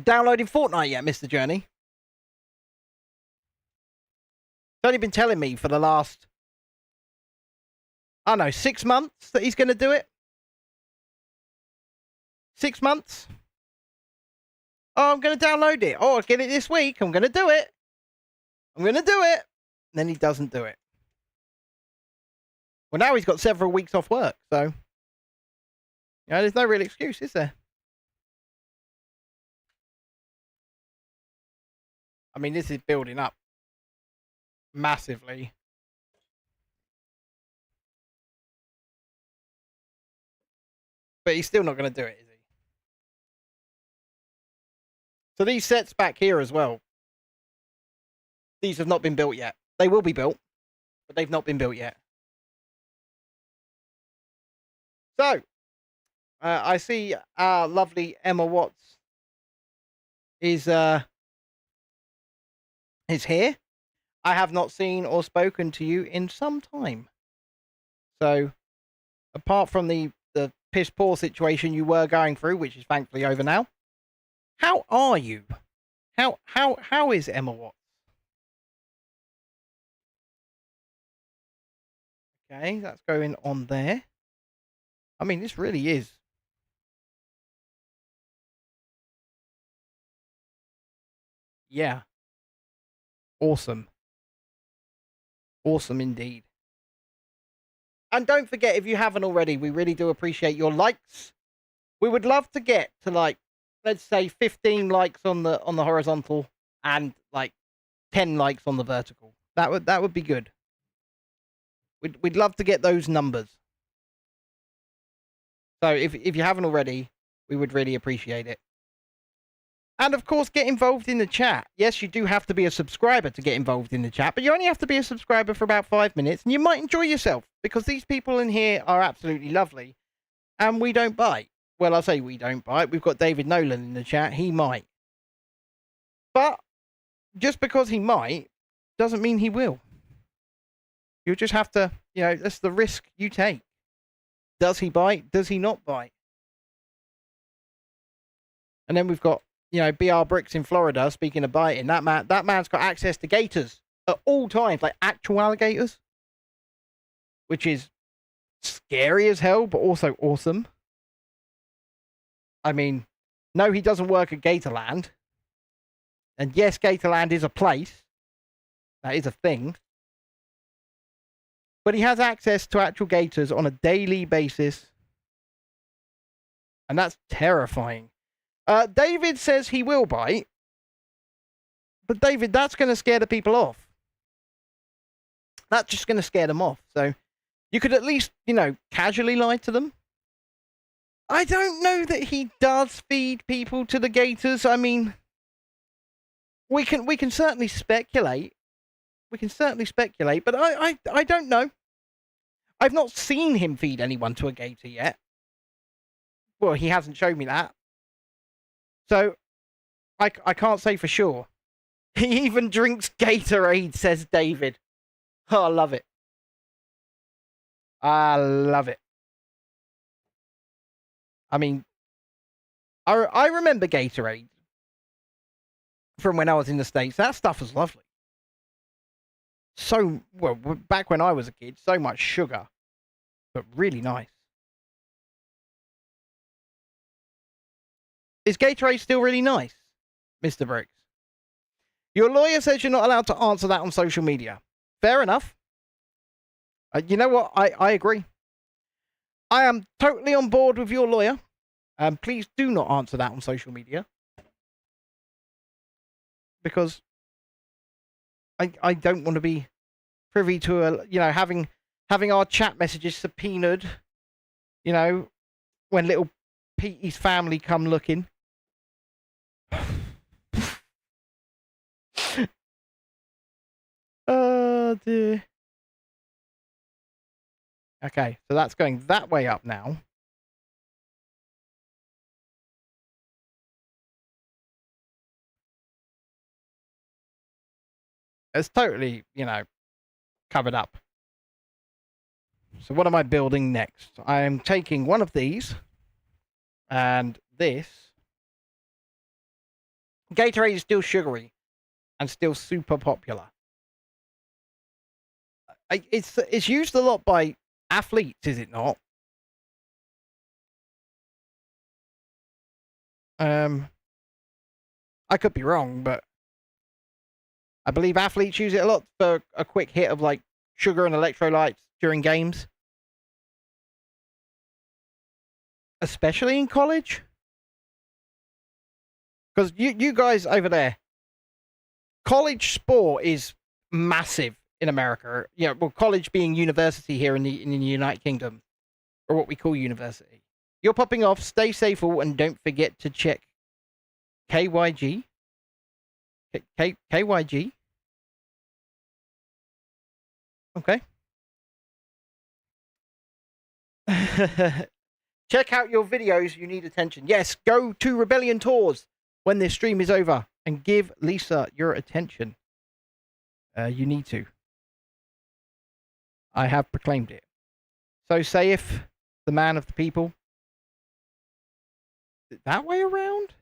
Downloading Fortnite yet, Mr. Journey? He's only been telling me for the last, I don't know, 6 months that he's going to do it. 6 months? Oh, I'm going to download it. Oh, I'll get it this week. I'm going to do it. I'm going to do it. And then he doesn't do it. Well, now he's got several weeks off work, so, you know, there's no real excuse, is there? I mean, this is building up massively. But he's still not going to do it, is he? So these sets back here as well, these have not been built yet. They will be built, but they've not been built yet. So, I see our lovely Emma Watts is here. I have not seen or spoken to you in some time. So, apart from the piss poor situation you were going through, which is thankfully over now, how are you? How is Emma Watts? Okay, that's going on there. I mean, this really is. Yeah. Awesome. Awesome indeed. And don't forget, if you haven't already, we really do appreciate your likes. We would love to get to, like, let's say 15 likes on the horizontal and like 10 likes on the vertical. That would be good. We'd love to get those numbers. So if you haven't already, we would really appreciate it. And of course, get involved in the chat. Yes, you do have to be a subscriber to get involved in the chat, but you only have to be a subscriber for about 5 minutes, and you might enjoy yourself, because these people in here are absolutely lovely, and we don't bite. Well, I say we don't bite. We've got David Nolan in the chat. He might. But just because he might, doesn't mean he will. You'll just have to, that's the risk you take. Does he bite? Does he not bite? And then we've got, BR Bricks in Florida, speaking of biting. That man's got access to gators at all times, like actual alligators. Which is scary as hell, but also awesome. I mean, no, he doesn't work at Gatorland. And yes, Gatorland is a place. That is a thing. But he has access to actual gators on a daily basis. And that's terrifying. David says he will bite. But David, that's going to scare the people off. That's just going to scare them off. So you could at least, casually lie to them. I don't know that he does feed people to the gators. I mean, we can certainly speculate. We can certainly speculate, but I don't know. I've not seen him feed anyone to a gator yet. Well, he hasn't shown me that. So, I can't say for sure. He even drinks Gatorade, says David. Oh, I love it. I love it. I mean, I remember Gatorade from when I was in the States. That stuff was lovely. So, well, back when I was a kid, so much sugar, but really nice. Is Gatorade still really nice, Mr. Briggs? Your lawyer says you're not allowed to answer that on social media. Fair enough. You know what? I agree. I am totally on board with your lawyer. Please do not answer that on social media. Because I don't want to be privy to having our chat messages subpoenaed, when little Petey's family come looking. Oh dear. Okay, so that's going that way up now. It's totally, covered up. So what am I building next? I am taking one of these and this. Gatorade is still sugary and still super popular. It's used a lot by athletes, is it not? I could be wrong, but I believe athletes use it a lot for a quick hit of like sugar and electrolytes during games. Especially in college. Because you guys over there, college sport is massive in America. Well, college being university here in the United Kingdom, or what we call university. You're popping off. Stay safe all, and don't forget to check KYG. KYG. Okay. Check out your videos. You need attention. Yes, go to Rebellion Tours when this stream is over and give Lisa your attention. You need to. I have proclaimed it. So saith the man of the people. That way around?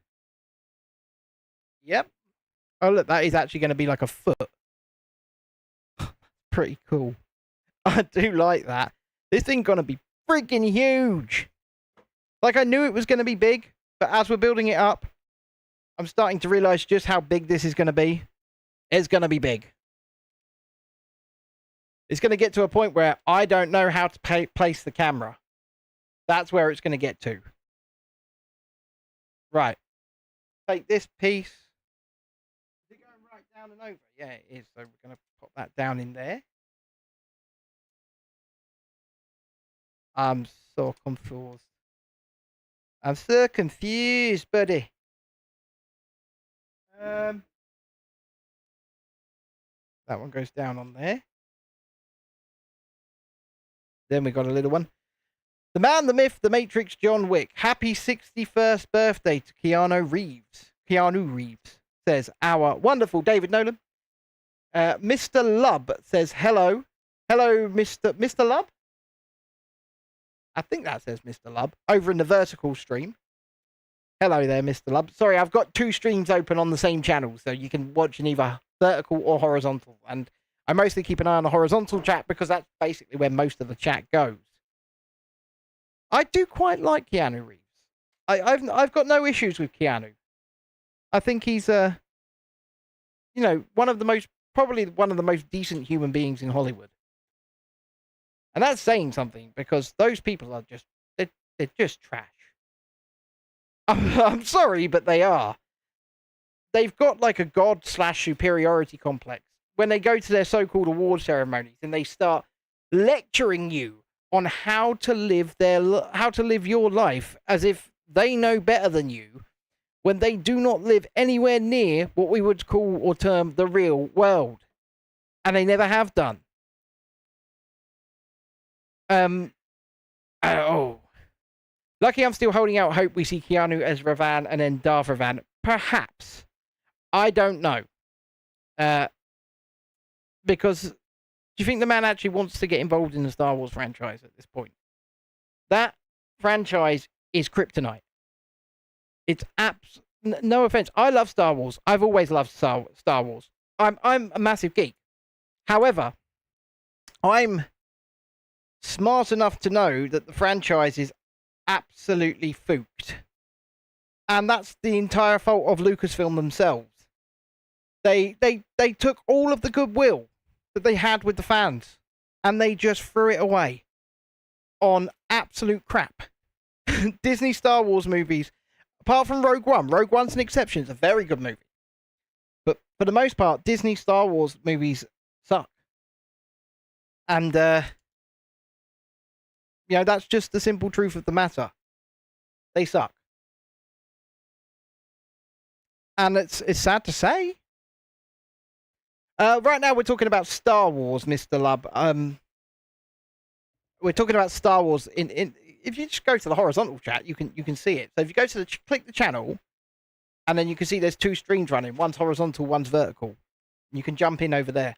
Yep. Oh, look, that is actually going to be like a foot. Pretty cool. I do like that. This thing's going to be freaking huge. Like, I knew it was going to be big, but as we're building it up, I'm starting to realize just how big this is going to be. It's going to be big. It's going to get to a point where I don't know how to place the camera. That's where it's going to get to. Right. Take this piece. Is it going right down and over? Yeah, it is. So we're going to pop that down in there. I'm so confused. I'm so confused, buddy. That one goes down on there. Then we got a little one. The man, the myth, the Matrix, John Wick. Happy 61st birthday to Keanu Reeves. Keanu Reeves says, our wonderful David Nolan. Mr. Lub says, hello. Hello, Mr. Lub? I think that says Mr. Lub. Over in the vertical stream. Hello there, Mr. Lub. Sorry, I've got two streams open on the same channel, so you can watch in either vertical or horizontal. And I mostly keep an eye on the horizontal chat because that's basically where most of the chat goes. I do quite like Keanu Reeves. I've got no issues with Keanu. I think he's probably one of the most decent human beings in Hollywood. And that's saying something because those people are just they're just trash. I'm sorry, but they are. They've got like a god/superiority complex when they go to their so-called award ceremonies and they start lecturing you on how to live your life as if they know better than you, when they do not live anywhere near what we would call or term the real world, and they never have done. Lucky I'm still holding out hope we see Keanu as Ravan and then Darth Ravan. Perhaps. I don't know. Because do you think the man actually wants to get involved in the Star Wars franchise at this point? That franchise is kryptonite. It's no offense. I love Star Wars. I've always loved Star Wars. I'm a massive geek. However, I'm smart enough to know that the franchise is absolutely fooked. And that's the entire fault of Lucasfilm themselves. They took all of the goodwill that they had with the fans and they just threw it away on absolute crap. Disney Star Wars movies, apart from Rogue One's an exception. It's a very good movie. But for the most part, Disney Star Wars movies suck. And, that's just the simple truth of the matter. They suck. And it's sad to say. Right now we're talking about Star Wars, Mr. Lub. We're talking about Star Wars in if you just go to the horizontal chat, you can see it. So if you go to click the channel, and then you can see there's two streams running. One's horizontal, one's vertical. You can jump in over there.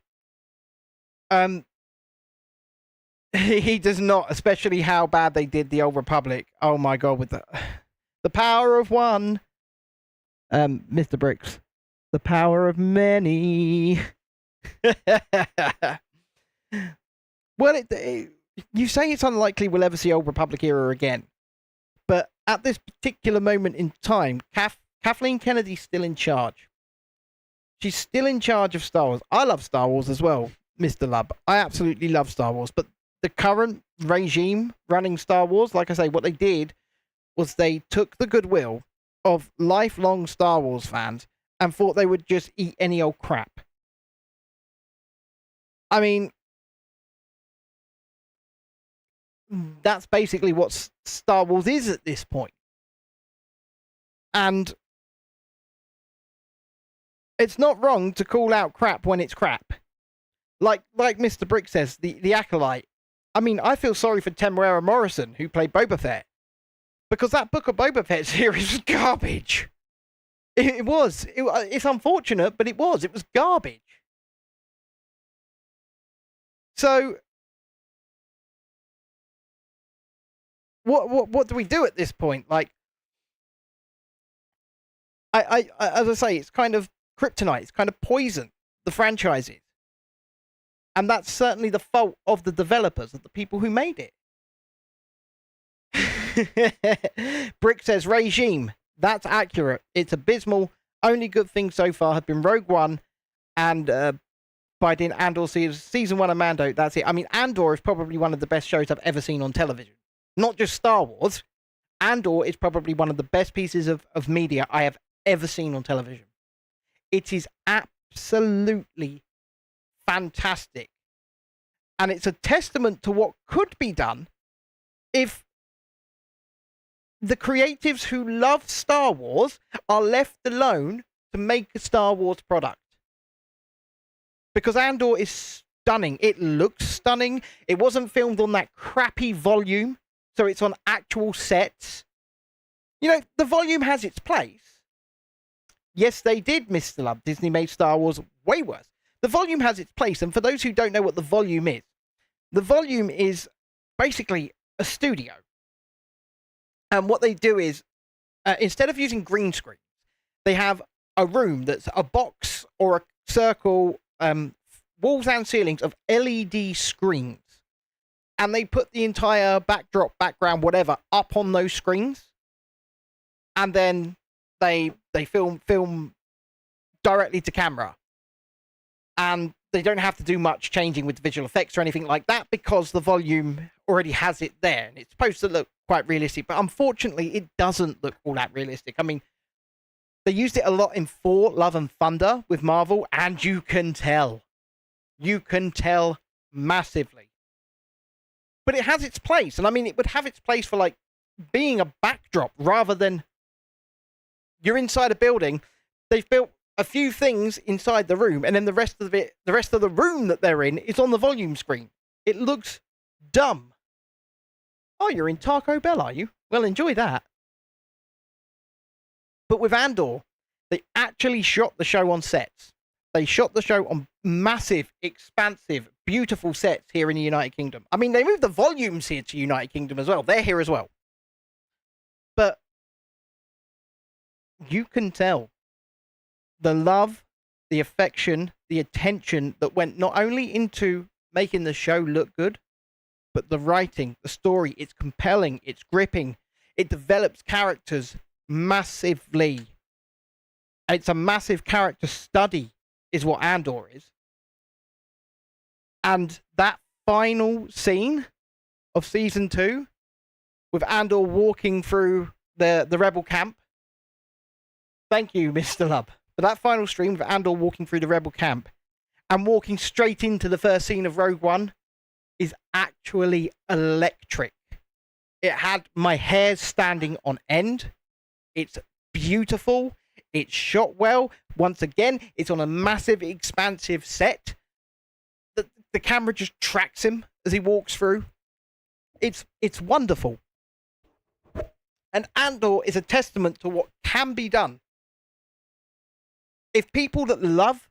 He does not, especially how bad they did the Old Republic. Oh my god, with the power of one. Mr. Bricks. The power of many. Well, you say it's unlikely we'll ever see Old Republic era again. But at this particular moment in time, Kathleen Kennedy's still in charge. She's still in charge of Star Wars. I love Star Wars as well, Mr. Lub. I absolutely love Star Wars. But the current regime running Star Wars, like I say, what they did was they took the goodwill of lifelong Star Wars fans and thought they would just eat any old crap. I mean, that's basically what Star Wars is at this point. And it's not wrong to call out crap when it's crap. Like Mr. Brick says, the Acolyte. I mean, I feel sorry for Temuera Morrison, who played Boba Fett. Because that Book of Boba Fett series was garbage. It was. It's unfortunate, but it was. It was garbage. So, what do we do at this point? Like, I as I say, it's kind of kryptonite. It's kind of poison the franchises, and that's certainly the fault of the developers, of the people who made it. Brick says regime. That's accurate. It's abysmal. Only good things so far have been Rogue One and by in Andor season 1 of Mando. That's it. I mean, Andor is probably one of the best shows I've ever seen on television. Not just Star Wars. Andor is probably one of the best pieces of media I have ever seen on television. It is absolutely fantastic. And it's a testament to what could be done if the creatives who love Star Wars are left alone to make a Star Wars product. Because Andor is stunning. It looks stunning. It wasn't filmed on that crappy volume, so it's on actual sets. You know, the volume has its place. Yes, they did, Mr. Love. Disney made Star Wars way worse. The volume has its place, and for those who don't know what the volume is basically a studio. And what they do is, instead of using green screens, they have a room that's a box or a circle, walls and ceilings of LED screens. And they put the entire backdrop, background, whatever, up on those screens. And then they film directly to camera. And they don't have to do much changing with visual effects or anything like that because the volume already has it there. And it's supposed to look quite realistic. But unfortunately, it doesn't look all that realistic. I mean, they used it a lot in Thor, Love and Thunder with Marvel. And you can tell. You can tell massively. But it has its place. And I mean, it would have its place for like being a backdrop rather than you're inside a building. They've built a few things inside the room, and then the rest of the room that they're in is on the volume screen. It looks dumb. Oh, you're in Taco Bell, are you? Well, enjoy that. But with Andor, they actually shot the show on sets. They shot the show on massive, expansive, beautiful sets here in the United Kingdom. I mean, they moved the volumes here to United Kingdom as well. They're here as well. But you can tell the love, the affection, the attention that went not only into making the show look good, but the writing, the story. It's compelling, it's gripping, it develops characters massively. It's a massive character study, is what Andor is. And that final scene of season 2, with Andor walking through the rebel camp. Thank you, Mr. Lub. But that final stream of Andor walking through the rebel camp and walking straight into the first scene of Rogue One is actually electric. It had my hair standing on end. It's beautiful. It's shot well. Once again, it's on a massive, expansive set. The camera just tracks him as he walks through. It's wonderful. And Andor is a testament to what can be done. If people that love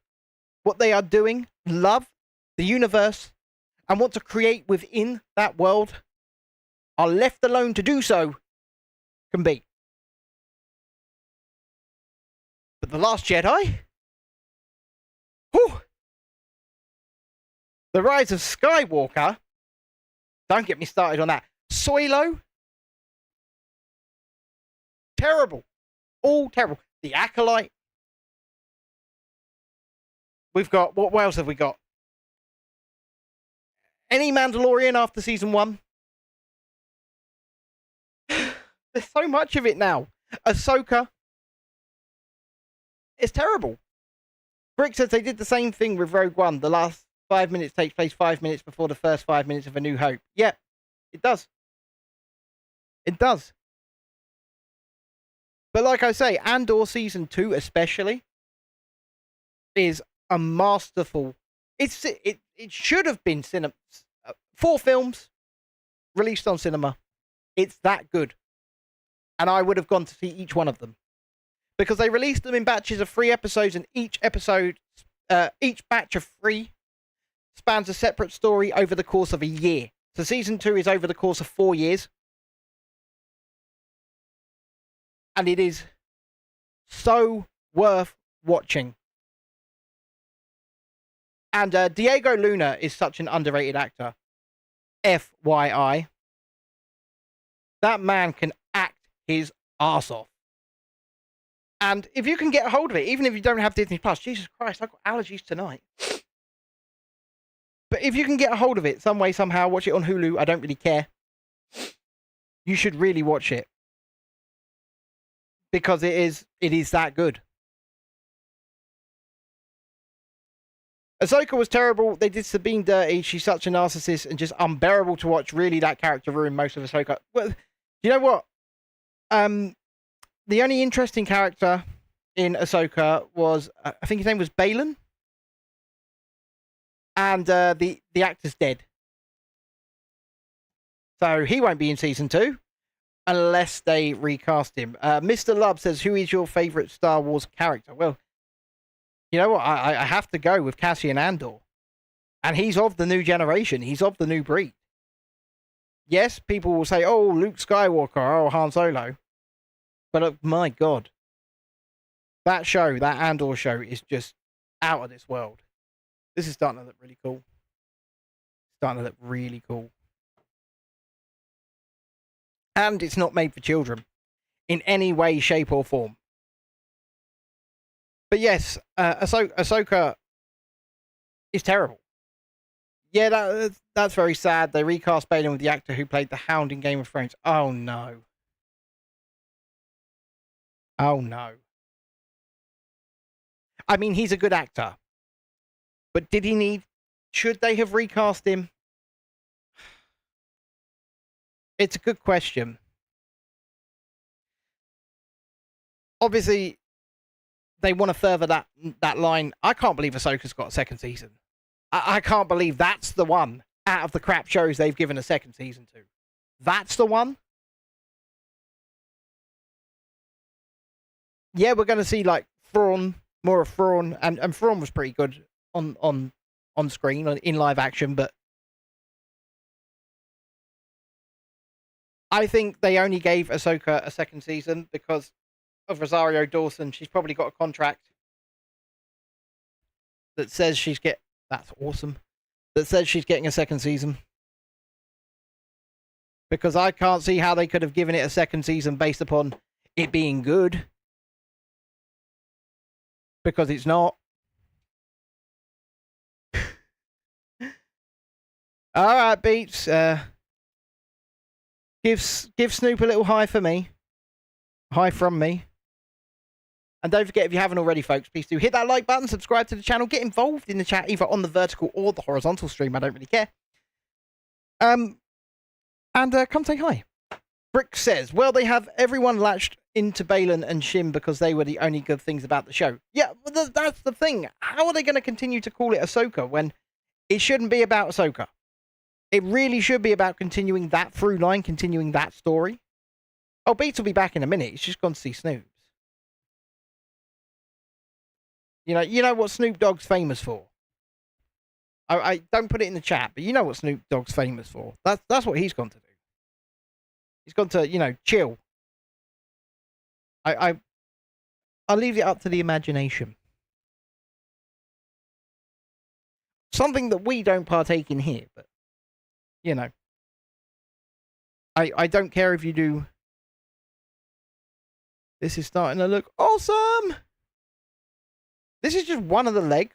what they are doing, love the universe, and want to create within that world, are left alone to do so, can be. But The Last Jedi? Whew! The Rise of Skywalker? Don't get me started on that. Solo? Terrible. All terrible. The Acolyte? We've got, what else have we got? Any Mandalorian after season 1? There's so much of it now. Ahsoka. It's terrible. Brick says they did the same thing with Rogue One. The last 5 minutes takes place 5 minutes before the first 5 minutes of A New Hope. Yeah, it does. It does. But like I say, Andor season 2 especially is a masterful. It should have been 4 films released on cinema. It's that good. And I would have gone to see each one of them. Because they released them in batches of 3 episodes, and each batch of 3 spans a separate story over the course of a year. So season 2 is over the course of 4 years. And it is so worth watching. And Diego Luna is such an underrated actor. FYI. That man can act his arse off. And if you can get a hold of it, even if you don't have Disney Plus, Jesus Christ, I've got allergies tonight. But if you can get a hold of it some way, somehow, watch it on Hulu. I don't really care. You should really watch it. Because it is that good. Ahsoka was terrible. They did Sabine dirty. She's such a narcissist and just unbearable to watch. Really, that character ruined most of Ahsoka. Well, you know what? The only interesting character in Ahsoka was, I think his name was Balin. And the actor's dead. So he won't be in season 2. Unless they recast him. Mr. Love says, who is your favourite Star Wars character? Well, you know what? I have to go with Cassian Andor. And he's of the new generation. He's of the new breed. Yes, people will say, oh, Luke Skywalker, oh, Han Solo. But my God. That show, that Andor show, is just out of this world. This is starting to look really cool. Starting to look really cool. And it's not made for children. In any way, shape, or form. But yes, Ahsoka is terrible. Yeah, that's very sad. They recast Balin with the actor who played the Hound in Game of Thrones. Oh, no. Oh, no. I mean, he's a good actor. But should they have recast him? It's a good question. Obviously, they want to further that line. I can't believe Ahsoka's got a second season. I can't believe that's the one out of the crap shows they've given a second season to. That's the one? Yeah, we're going to see, like, Thrawn, more of Thrawn. And Thrawn was pretty good on screen, in live action, but I think they only gave Ahsoka a second season because of Rosario Dawson. She's probably got a contract that says that's awesome. That says she's getting a second season. Because I can't see how they could have given it a second season based upon it being good. Because it's not. Alright, Beats. Give Snoop a little hi for me. Hi from me. And don't forget, if you haven't already, folks, please do hit that like button, subscribe to the channel, get involved in the chat, either on the vertical or the horizontal stream. I don't really care. And come say hi. Brick says, well, they have everyone latched into Balin and Shim because they were the only good things about the show. Yeah, well, that's the thing. How are they going to continue to call it Ahsoka when it shouldn't be about Ahsoka? It really should be about continuing that through line, continuing that story. Oh, Beats will be back in a minute. He's just gone to see Snoop. You know what Snoop Dogg's famous for. I don't put it in the chat, but you know what Snoop Dogg's famous for. That's what he's gone to do. He's gone to, chill. I'll leave it up to the imagination. Something that we don't partake in here, but I don't care if you do. This is starting to look awesome. This is just one of the legs.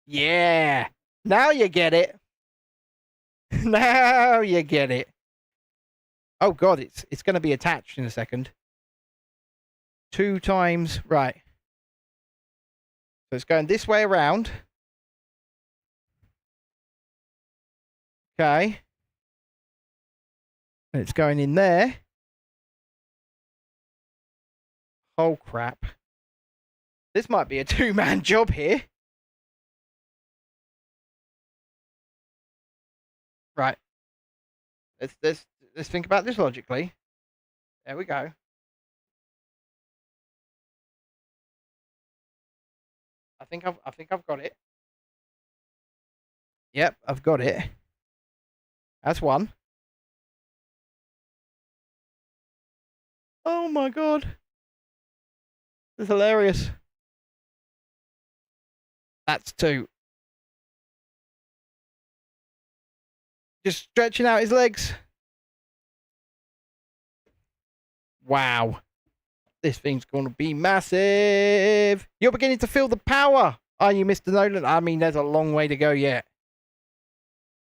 Yeah. Now you get it. Now you get it. Oh God, it's going to be attached in a second. 2 times, right. So it's going this way around. Okay. And it's going in there. Oh crap. This might be a 2-man job here. Right. Let's think about this logically. There we go. I think I've got it. Yep, I've got it. That's one. Oh my God. This is hilarious. That's 2. Just stretching out his legs. Wow. This thing's going to be massive. You're beginning to feel the power. Are you, Mr. Nolan? I mean, there's a long way to go yet.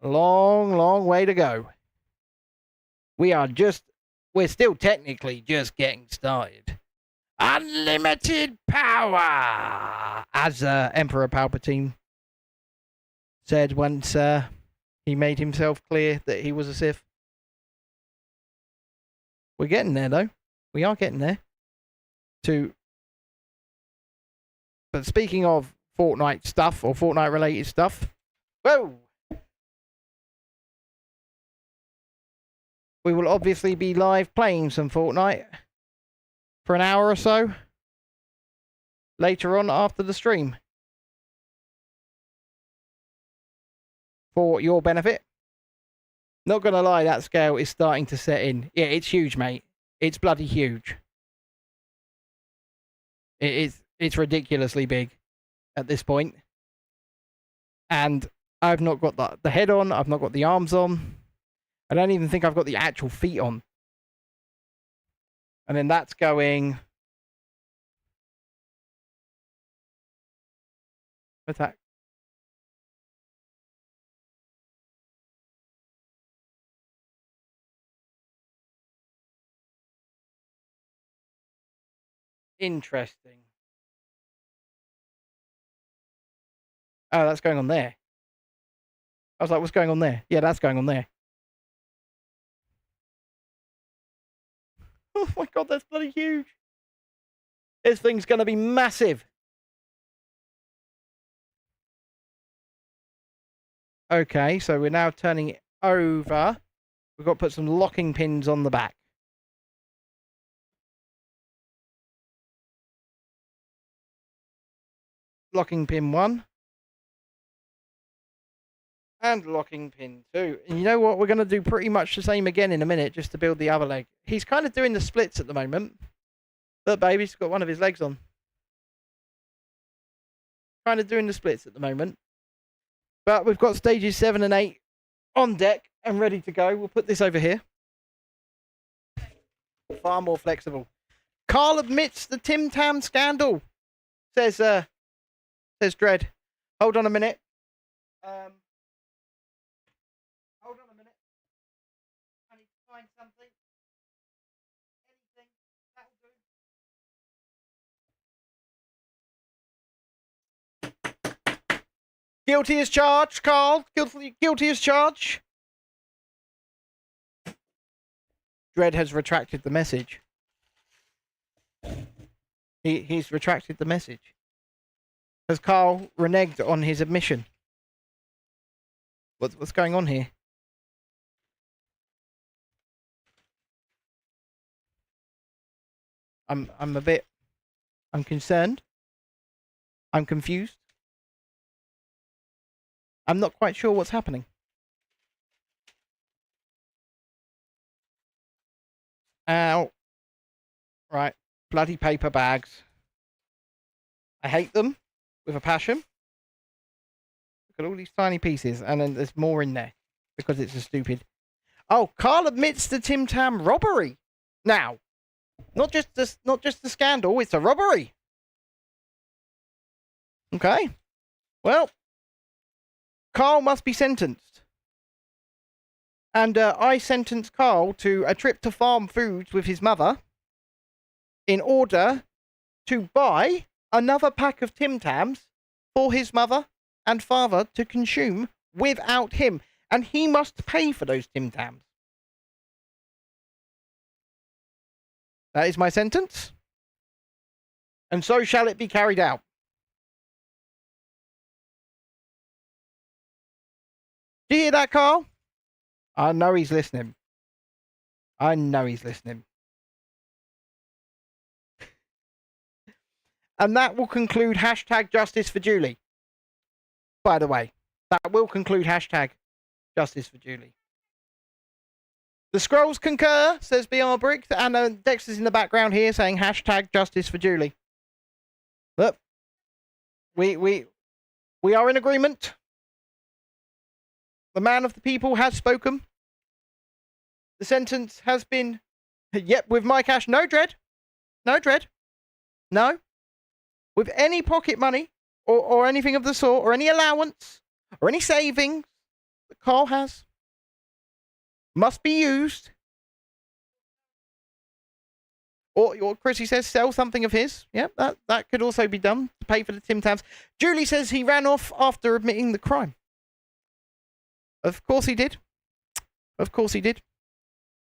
Long, long way to go. We're still technically just getting started. Unlimited power, as Emperor Palpatine said once he made himself clear that he was a Sith. We're getting there, though. We are getting there. But speaking of Fortnite stuff, or Fortnite-related stuff, whoa! We will obviously be live playing some Fortnite for an hour or so later on after the stream. For your benefit. Not gonna lie, that scale is starting to set in. Yeah, it's huge, mate. It's bloody huge. It's ridiculously big at this point. And I've not got the head on, I've not got the arms on. I don't even think I've got the actual feet on. And then that's going... What's that? Interesting. Oh, that's going on there. I was like, what's going on there? Yeah, that's going on there. Oh my god, that's bloody huge. This thing's going to be massive. Okay, so we're now turning it over. We've got to put some locking pins on the back. Locking pin 1. And locking pin 2. And you know what? We're going to do pretty much the same again in a minute, just to build the other leg. He's kind of doing the splits at the moment. Look, baby, he's got one of his legs on. Kind of doing the splits at the moment. But we've got stages 7 and 8 on deck and ready to go. We'll put this over here. Far more flexible. Carl admits the Tim Tam scandal. Says Dread. Hold on a minute. Hold on a minute. I need to find something. Anything. That'll do. Guilty as charged, Carl. Guilty as charged. Dread has retracted the message. He's retracted the message. Has Carl reneged on his admission? What's going on here? I'm concerned. I'm confused. I'm not quite sure what's happening. Ow. Right. Bloody paper bags. I hate them with a passion. Look at all these tiny pieces, and then there's more in there because it's a stupid. Oh, Carl admits the Tim Tam robbery. Now, not just the scandal, it's a robbery. Okay. Well, Carl must be sentenced. And I sentenced Carl to a trip to Farm Foods with his mother in order to buy another pack of Tim Tams for his mother and father to consume without him. And he must pay for those Tim Tams. That is my sentence. And so shall it be carried out. Do you hear that, Carl? I know he's listening. I know he's listening. And that will conclude hashtag justice for Julie. By the way, that will conclude hashtag justice for Julie. The scrolls concur, says BR Brick, and Dexter's in the background here saying hashtag justice for Julie. Look, we are in agreement. The man of the people has spoken. The sentence has been, yep, with my cash. No, Dread. No, Dread. No. With any pocket money or anything of the sort, or any allowance, or any savings that Carl has must be used. Or Chrissy says sell something of his. Yeah, that could also be done to pay for the Tim Tams. Julie says he ran off after admitting the crime. Of course he did. Of course he did.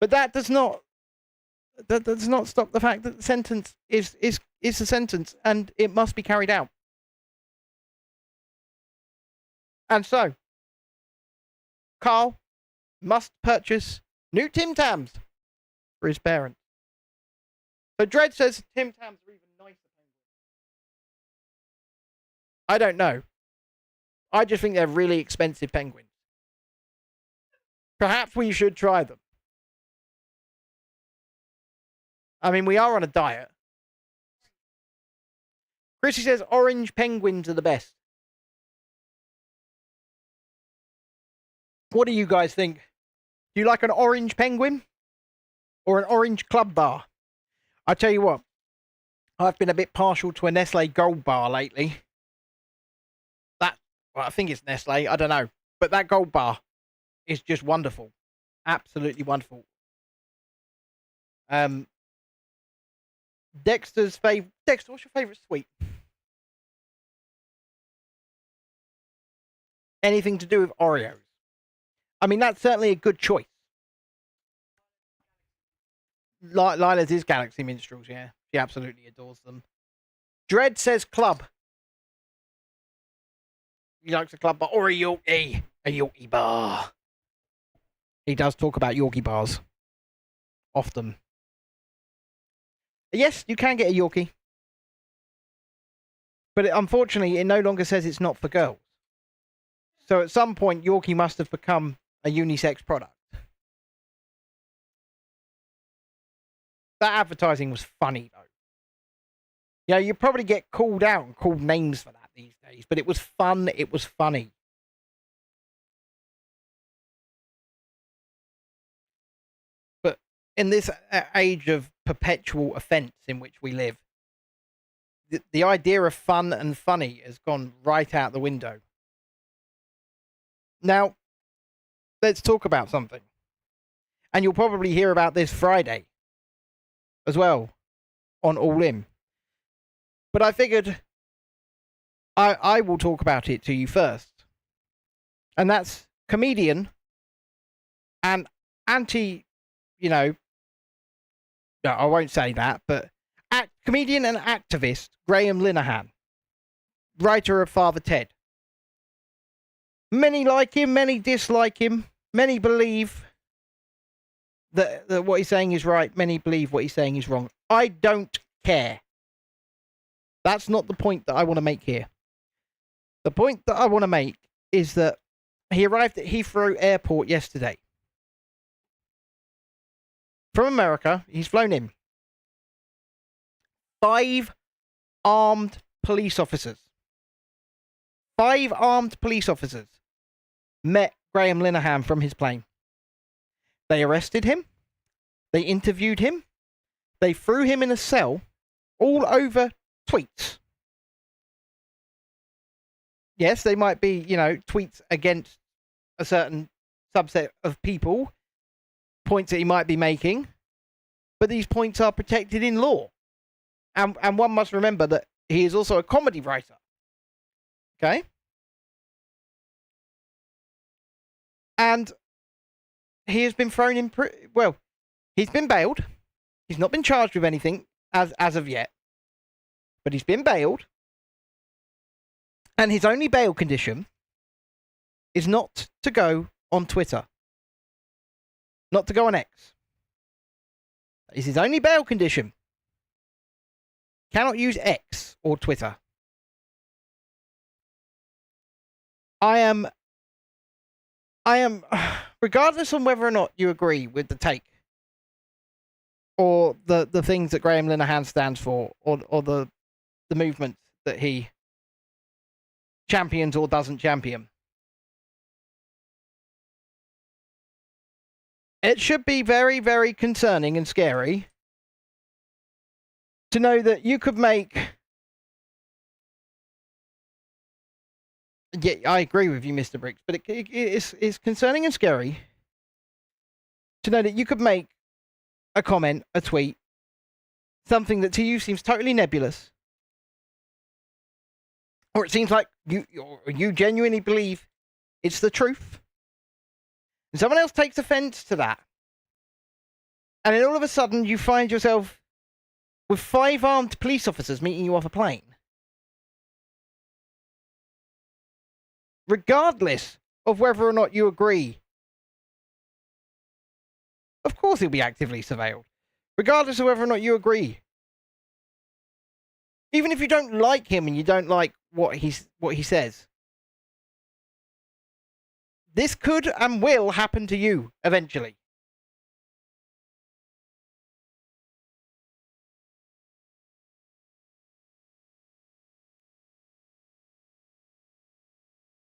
But that does not stop the fact that the sentence is a sentence and it must be carried out. And so, Carl must purchase new Tim Tams for his parents. So Dredd says Tim Tams are even nicer. I don't know. I just think they're really expensive penguins. Perhaps we should try them. I mean, we are on a diet. Chrissy says orange penguins are the best. What do you guys think? Do you like an orange penguin? Or an orange club bar? I tell you what, I've been a bit partial to a Nestle Gold Bar lately. I think it's Nestle, I don't know. But that Gold Bar is just wonderful. Absolutely wonderful. Dexter's favourite... Dexter, what's your favourite sweet? Anything to do with Oreos. I mean, that's certainly a good choice. Lila's is Galaxy Minstrels, yeah. She absolutely adores them. Dredd says club. He likes a club bar or a Yorkie. A Yorkie bar. He does talk about Yorkie bars. Often. Yes, you can get a Yorkie. But unfortunately, it no longer says it's not for girls. So at some point, Yorkie must have become a unisex product. That advertising was funny, though. You know, you probably get called out and called names for that these days, but it was fun, it was funny. But in this age of perpetual offence in which we live, the idea of fun and funny has gone right out the window. Now, let's talk about something. And you'll probably hear about this Friday as well on All In. But I figured I will talk about it to you first. And that's comedian and no, I won't say that, but comedian and activist Graham Linehan, writer of Father Ted. Many like him, many dislike him, many believe that what he's saying is right, many believe what he's saying is wrong. I don't care. That's not the point that I want to make here. The point that I want to make is that he arrived at Heathrow Airport yesterday. From America, he's flown in. 5 armed police officers. 5 armed police officers met Graham Linehan from his plane. They arrested him. They interviewed him. They threw him in a cell all over tweets. Yes, they might be, tweets against a certain subset of people, points that he might be making, but these points are protected in law. And one must remember that he is also a comedy writer. Okay? And he has been thrown in... he's been bailed. He's not been charged with anything as of yet. But he's been bailed. And his only bail condition is not to go on Twitter. Not to go on X. It's his only bail condition. Cannot use X or Twitter. I am, regardless on whether or not you agree with the take, or the things that Graham Linehan stands for, or the movement that he champions or doesn't champion. It should be very, very concerning and scary to know that you could make Yeah, I agree with you, Mr. Briggs, but it's concerning and scary to know that you could make a comment, a tweet, something that to you seems totally nebulous, or it seems like you genuinely believe it's the truth, and someone else takes offense to that, and then all of a sudden you find yourself with 5 armed police officers meeting you off a plane. Regardless of whether or not you agree. Of course he'll be actively surveilled. Regardless of whether or not you agree. Even if you don't like him and you don't like what he says. This could and will happen to you eventually.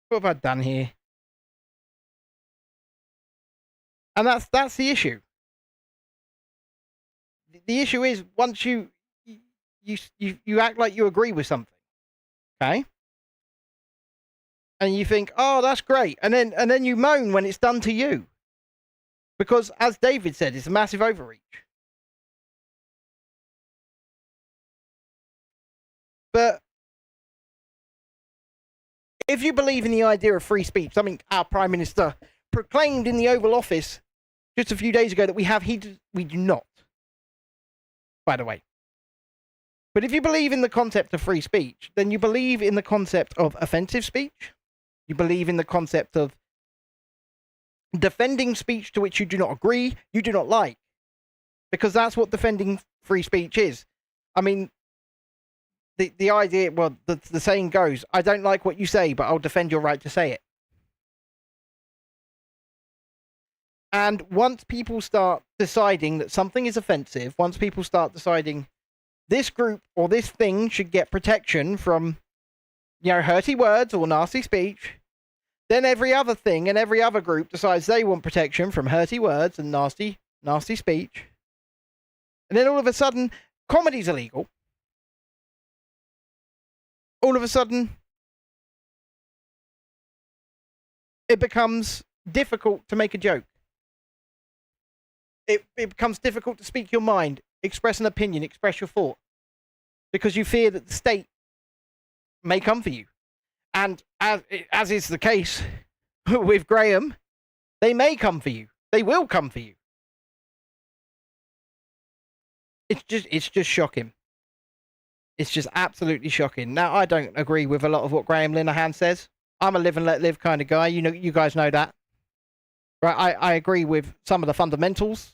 What have I done here? And that's the issue. The issue is once you act like you agree with something, okay? And you think, oh, that's great, and then you moan when it's done to you, because as David said, it's a massive overreach. But if you believe in the idea of free speech, something our Prime Minister proclaimed in the Oval Office just a few days ago that we do not, by the way. But if you believe in the concept of free speech, then you believe in the concept of offensive speech. You believe in the concept of defending speech to which you do not agree, you do not like. Because that's what defending free speech is. I mean, the idea, well, the saying goes, I don't like what you say, but I'll defend your right to say it. And once people start deciding that something is offensive, once people start deciding this group or this thing should get protection from, hurty words or nasty speech, then every other thing and every other group decides they want protection from hurty words and nasty speech. And then all of a sudden, comedy's illegal. All of a sudden, it becomes difficult to make a joke. It becomes difficult to speak your mind, express an opinion, express your thought. Because you fear that the state may come for you. And as is the case with Graham, they may come for you. They will come for you. It's just shocking. It's just absolutely shocking. Now, I don't agree with a lot of what Graham Linehan says. I'm a live and let live kind of guy. You guys know that. Right? I agree with some of the fundamentals,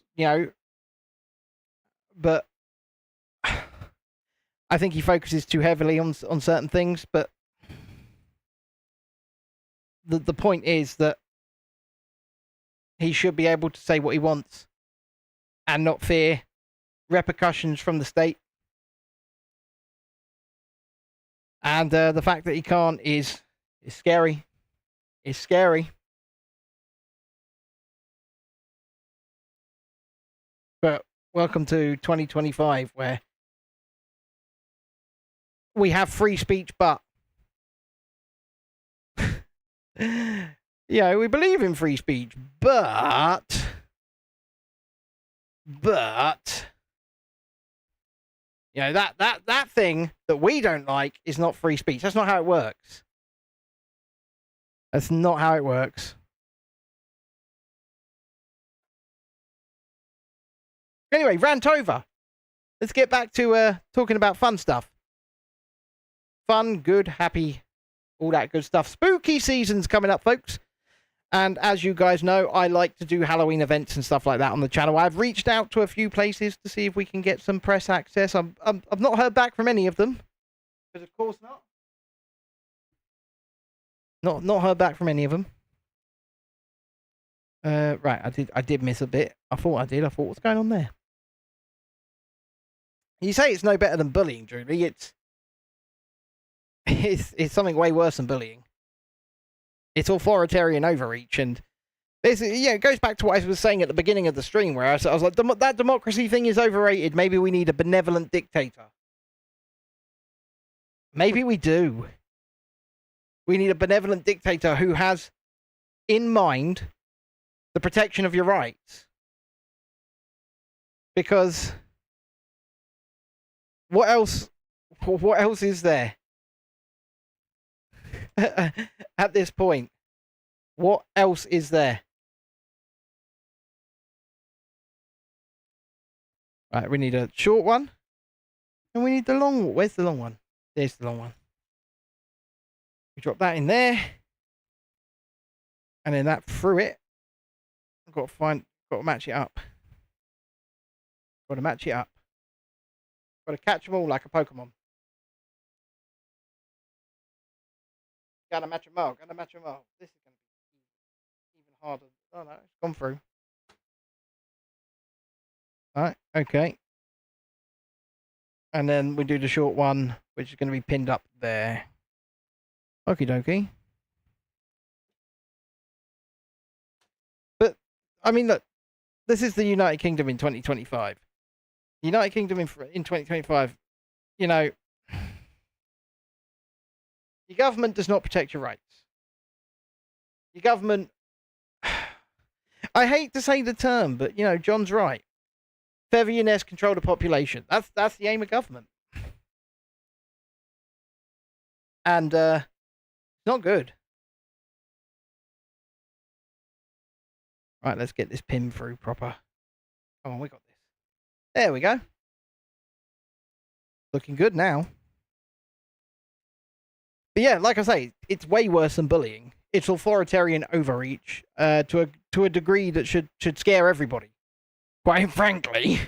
but I think he focuses too heavily on certain things. But the point is that he should be able to say what he wants and not fear repercussions from the state. And the fact that he can't is scary. It's scary. But welcome to 2025, where we have free speech, but we believe in free speech, but that thing that we don't like is not free speech. That's not how it works. That's not how it works. Anyway, rant over. Let's get back to talking about fun stuff. Fun, good, happy, all that good stuff. Spooky season's coming up, folks. And as you guys know, I like to do Halloween events and stuff like that on the channel. I've reached out to a few places to see if we can get some press access. I've not heard back from any of them. Because of course not. Not heard back from any of them. Right, I did miss a bit. I thought I did. I thought, what's going on there? You say it's no better than bullying, Julie. It's something way worse than bullying. It's authoritarian overreach, and it goes back to what I was saying at the beginning of the stream, where I was like, that democracy thing is overrated. Maybe we need a benevolent dictator. Maybe we do. We need a benevolent dictator who has in mind the protection of your rights. Because what else is there at this point? What else is there? Right, we need a short one. And we need the long one. Where's the long one? There's the long one. We drop that in there. And then that through it. I've got to match it up. Got to match it up. Got to catch them all like a Pokemon. Gotta match them all. Gotta match them all. This is going to be even harder. Oh no, it's gone through. Alright, okay. And then we do the short one, which is going to be pinned up there. Okie dokie. But, I mean, look, this is the United Kingdom in 2025. The United Kingdom in 2025, you know, your government does not protect your rights. Your government, I hate to say the term, but, you know, John's right. Feather your nest, control the population. That's the aim of government. And, it's not good. Right, let's get this pin through proper. Come on, we got this. There we go. Looking good now. But yeah, like I say, it's way worse than bullying. It's authoritarian overreach to a degree that should scare everybody. Quite frankly.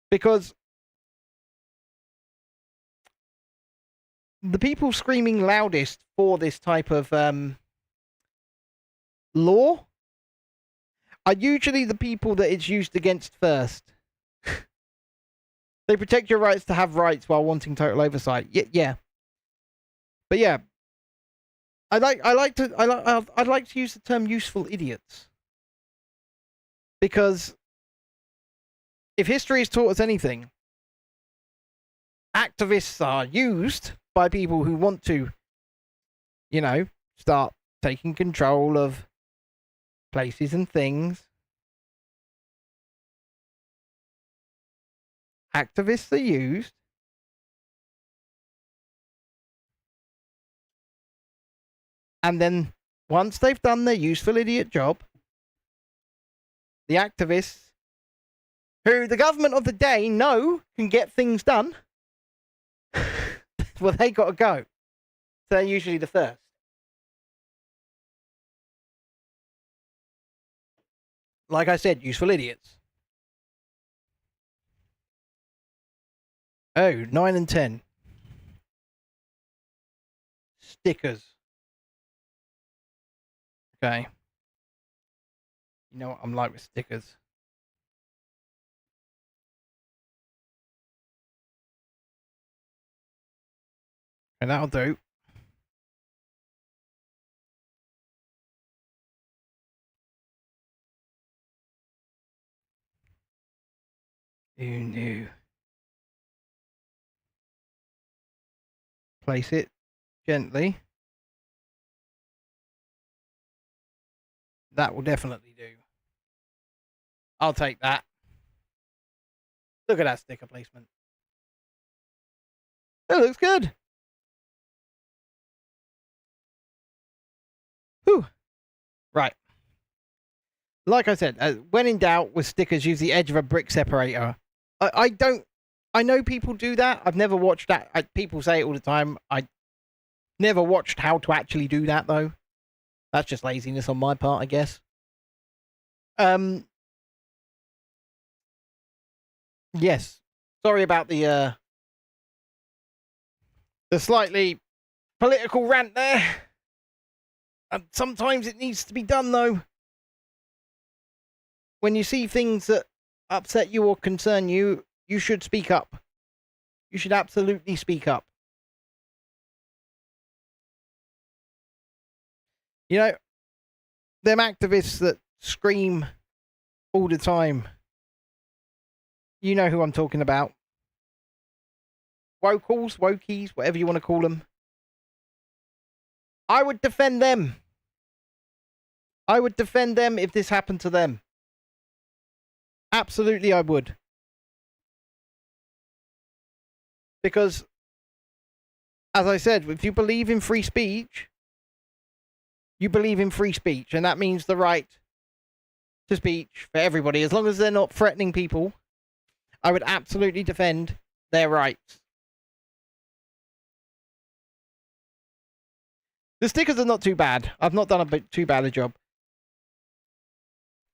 Because the people screaming loudest for this type of law are usually the people that it's used against first. They protect your rights to have rights while wanting total oversight. Yeah. But yeah, I'd like to use the term useful idiots. Because if history has taught us anything, activists are used by people who want to, you know, start taking control of places and things. Activists are used and then once they've done their useful idiot job, the activists, who the government of the day know can get things done, well, they got to go. So they're usually the first. Like I said, useful idiots. Oh, 9 and 10. Stickers. Okay. You know what I'm like with stickers. And that'll do. Who knew? Place it gently. That will definitely do. I'll take that. Look at that sticker placement. It looks good. Whew. Right. Like I said, when in doubt with stickers, use the edge of a brick separator. I know people do that. I've never watched that. People say it all the time. I never watched how to actually do that, though. That's just laziness on my part, I guess. Yes. Sorry about the slightly political rant there. Sometimes it needs to be done, though. When you see things that upset you or concern you, you should speak up. You should absolutely speak up. You know, them activists that scream all the time. You know who I'm talking about. Wokals, wokies, whatever you want to call them. I would defend them. I would defend them if this happened to them. Absolutely, I would. Because, as I said, if you believe in free speech, you believe in free speech, and that means the right to speech for everybody. As long as they're not threatening people, I would absolutely defend their rights. The stickers are not too bad. I've not done too bad a job.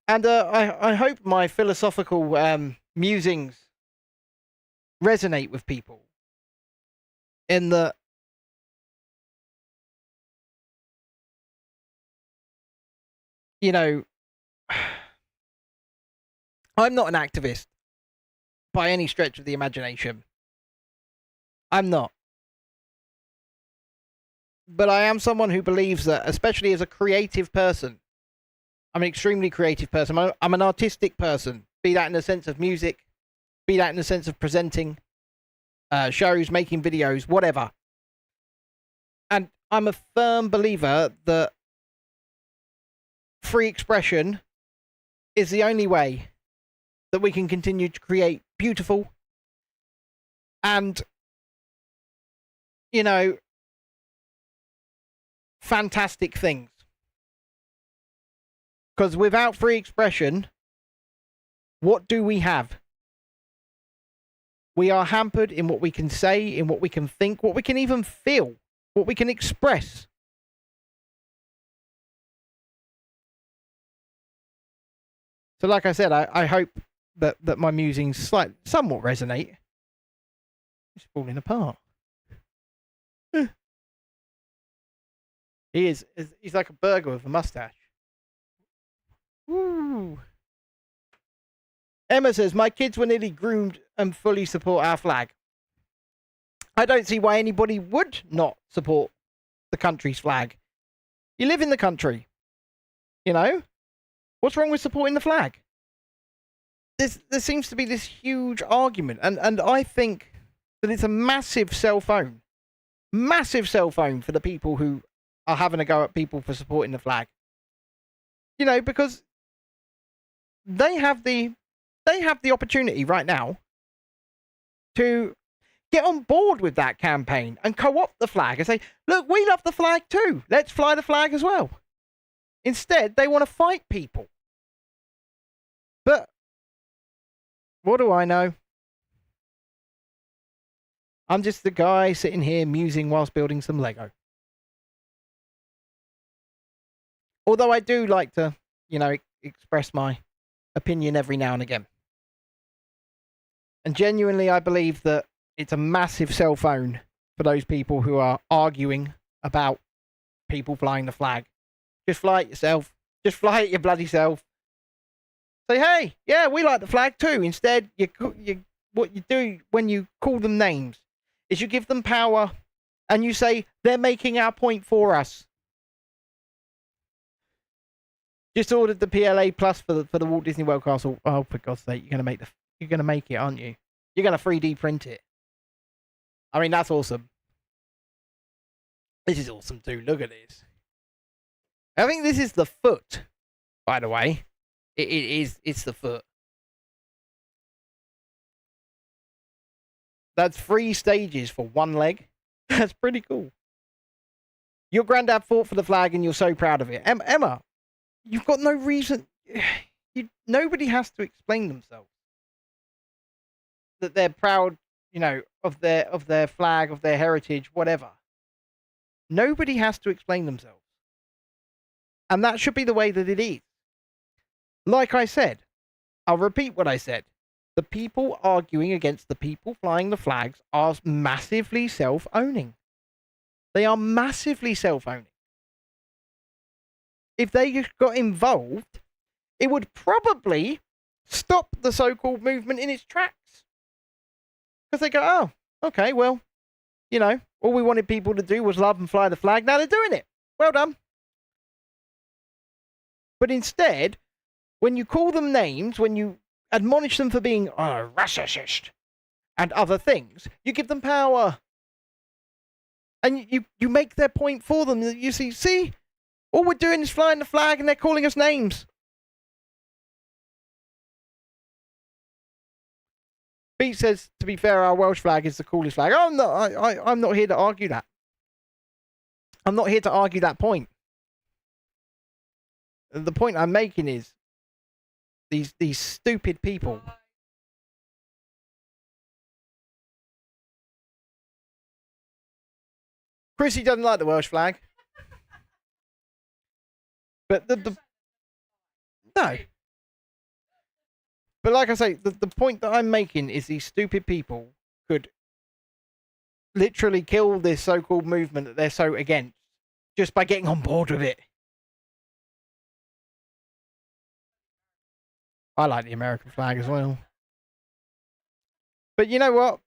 And I hope my philosophical musings resonate with people. In the I'm not an activist by any stretch of the imagination. I'm not. But I am someone who believes that, especially as a creative person, I'm an extremely creative person. I'm an artistic person, be that in the sense of music, be that in the sense of presenting shows, making videos, whatever. And I'm a firm believer that free expression is the only way that we can continue to create beautiful and, fantastic things. Because without free expression, what do we have? We are hampered in what we can say, in what we can think, what we can even feel, what we can express. So like I said, I hope that my musings somewhat resonate. It's falling apart. He's like a burger with a mustache. Woo. Emma says, my kids were nearly groomed and fully support our flag. I don't see why anybody would not support the country's flag. You live in the country. What's wrong with supporting the flag? There seems to be this huge argument, and I think that it's a massive cell phone for the people who are having a go at people for supporting the flag. Because they have the opportunity right now to get on board with that campaign and co-opt the flag and say, look, we love the flag too. Let's fly the flag as well. Instead, they want to fight people. But what do I know? I'm just the guy sitting here musing whilst building some Lego. Although I do like to, express my opinion every now and again. And genuinely, I believe that it's a massive cell phone for those people who are arguing about people flying the flag. Just fly it yourself. Just fly it your bloody self. Say, hey, yeah, we like the flag too. Instead, what you do when you call them names is you give them power and you say, they're making our point for us. Just ordered the PLA Plus for the Walt Disney World Castle. Oh, for God's sake, you're gonna make it, aren't you? You're gonna 3D print it. I mean, that's awesome. This is awesome too. Look at this. I think this is the foot, by the way. It's the foot. That's 3 stages for 1 leg. That's pretty cool. Your granddad fought for the flag and you're so proud of it. Emma, you've got no reason. Nobody has to explain themselves. That they're proud, of their flag, of their heritage, whatever. Nobody has to explain themselves. And that should be the way that it is. Like I said, I'll repeat what I said. The people arguing against the people flying the flags are massively self-owning. They are massively self-owning. If they got involved, it would probably stop the so-called movement in its tracks. Because they go, oh, okay, well, all we wanted people to do was love and fly the flag. Now they're doing it. Well done. But instead, when you call them names, when you admonish them for being a racist and other things, you give them power. And you make their point for them. You see, all we're doing is flying the flag and they're calling us names. Pete says, to be fair, our Welsh flag is the coolest flag. I'm not here to argue that. I'm not here to argue that point. The point I'm making is these stupid people. Chrissy doesn't like the Welsh flag. But no. But like I say, the point that I'm making is these stupid people could literally kill this so-called movement that they're so against just by getting on board with it. I like the American flag as well. But you know what?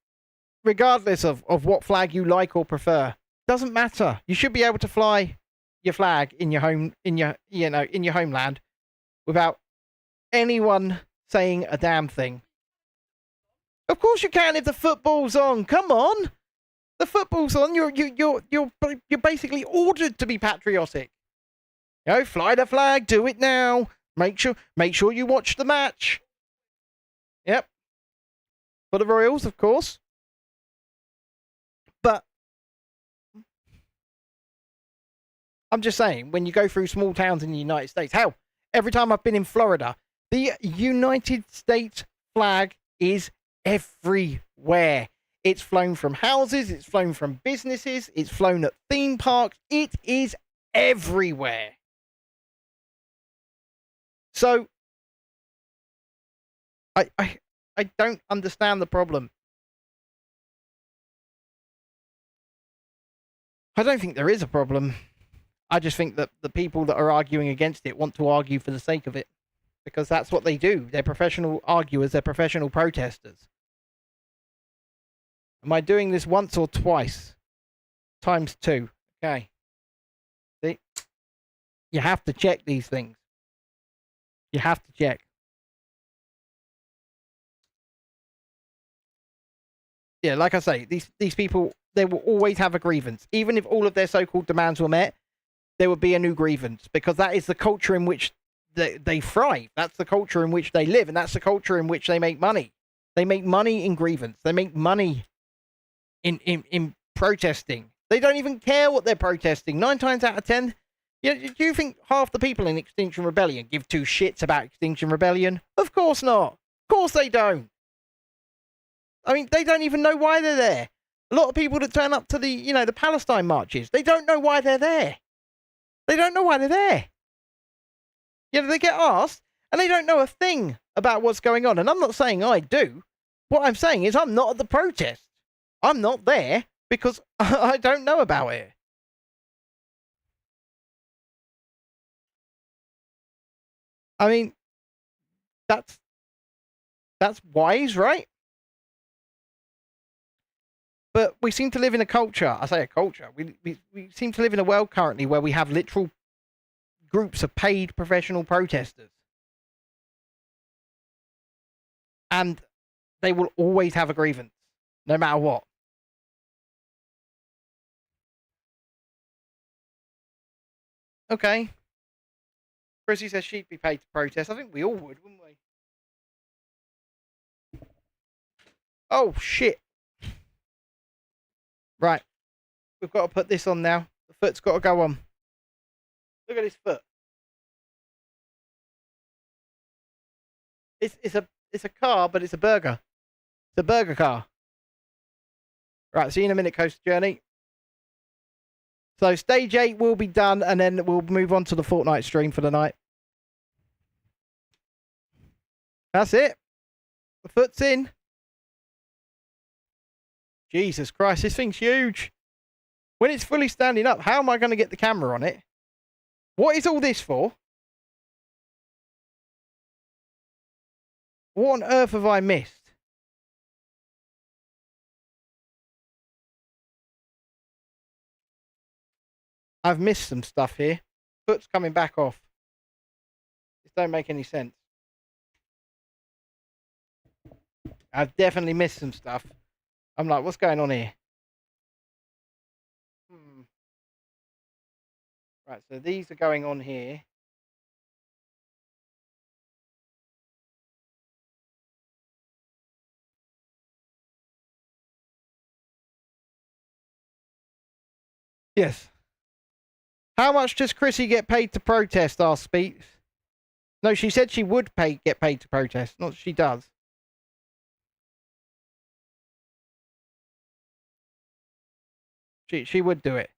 Regardless of what flag you like or prefer, doesn't matter. You should be able to fly your flag in your home, in your homeland, without anyone saying a damn thing. Of course you can if the football's on. Come on, the football's on. You're basically ordered to be patriotic. You know, fly the flag. Do it now. Make sure you watch the match. Yep. For the Royals, of course. But I'm just saying, when you go through small towns in the United States, hell, every time I've been in Florida, the United States flag is everywhere. It's flown from houses, it's flown from businesses, it's flown at theme parks. It is everywhere. So I don't understand the problem. I don't think there is a problem. I just think that the people that are arguing against it want to argue for the sake of it. Because that's what they do. They're professional arguers. They're professional protesters. Am I doing this once or twice? Times 2. Okay. See? You have to check these things. You have to check. Yeah, like I say, these people, they will always have a grievance. Even if all of their so-called demands were met, there would be a new grievance. Because that is the culture in which they thrive. That's the culture in which they live, and that's the culture in which they make money. They make money in grievance. They make money in protesting. They don't even care what they're protesting. 9 times out of 10, do you think half the people in Extinction Rebellion give 2 shits about Extinction Rebellion? Of course not. Of course they don't. I mean, they don't even know why they're there. A lot of people that turn up to the Palestine marches, they don't know why they're there. They don't know why they're there. They get asked, and they don't know a thing about what's going on. And I'm not saying I do. What I'm saying is I'm not at the protest. I'm not there because I don't know about it. I mean, that's wise, right? But we seem to live in a culture. I say a culture. We seem to live in a world currently where we have literal groups of paid professional protesters. And they will always have a grievance, no matter what. Okay. Chrissy says she'd be paid to protest. I think we all would, wouldn't we? Oh, shit. Right. We've got to put this on now. The foot's got to go on. Look at his foot. It's a car, but it's a burger. It's a burger car. Right, see you in a minute, Coast Journey. So stage 8 will be done, and then we'll move on to the Fortnite stream for the night. That's it. The foot's in. Jesus Christ, this thing's huge. When it's fully standing up, how am I going to get the camera on it? What is all this for? What on earth have I missed? I've missed some stuff here. Foot's coming back off. This don't make any sense. I've definitely missed some stuff. I'm like, what's going on here? Right, so these are going on here. Yes. How much does Chrissy get paid to protest? Asked Speaks. No, she said she would get paid to protest. Not that she does. She would do it.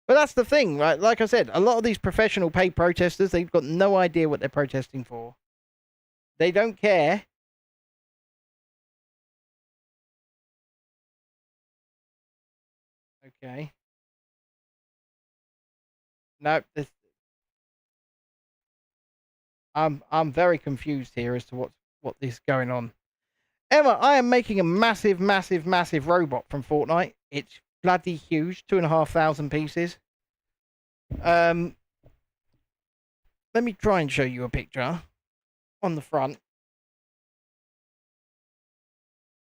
But that's the thing, right? Like I said, a lot of these professional paid protesters, they've got no idea what they're protesting for. They don't care. Okay. No, I'm very confused here as to what is going on. Emma, I am making a massive, massive, massive robot from Fortnite. It's bloody huge, 2,500 pieces. Let me try and show you a picture on the front.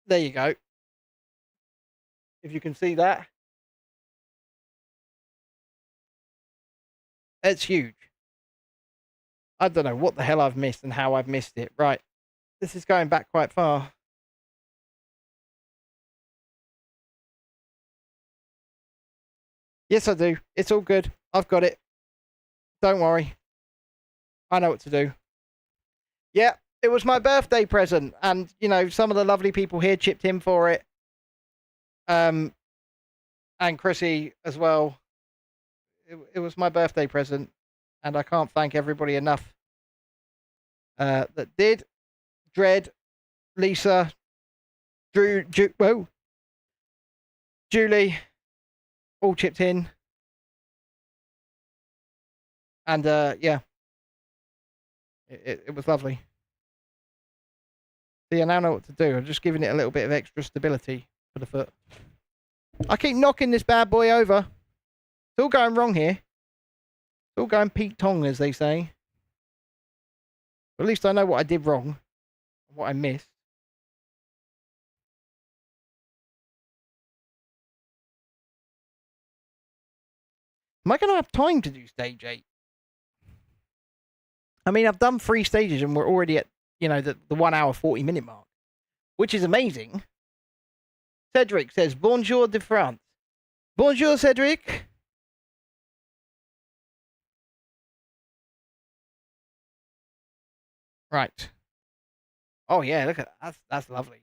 There you go. If you can see that. It's huge. I don't know what the hell I've missed and how I've missed it. Right. This is going back quite far. Yes, I do. It's all good. I've got it. Don't worry. I know what to do. Yeah, it was my birthday present. And, you know, some of the lovely people here chipped in for it. And Chrissy as well. It was my birthday present. And I can't thank everybody enough that did. Dread, Lisa, Julie, all chipped in. And yeah, it was lovely. See, I now know what to do. I'm just giving it a little bit of extra stability for the foot. I keep knocking this bad boy over. It's all going wrong here. It's all going Pete Tong, as they say. But at least I know what I did wrong. What I missed. Am I going to have time to do stage 8? I mean, I've done 3 stages and we're already at, you know, the 1 hour 40 minute mark, which is amazing. Cedric says, Bonjour de France. Bonjour, Cedric. Right. Oh, yeah, look at that. That's lovely.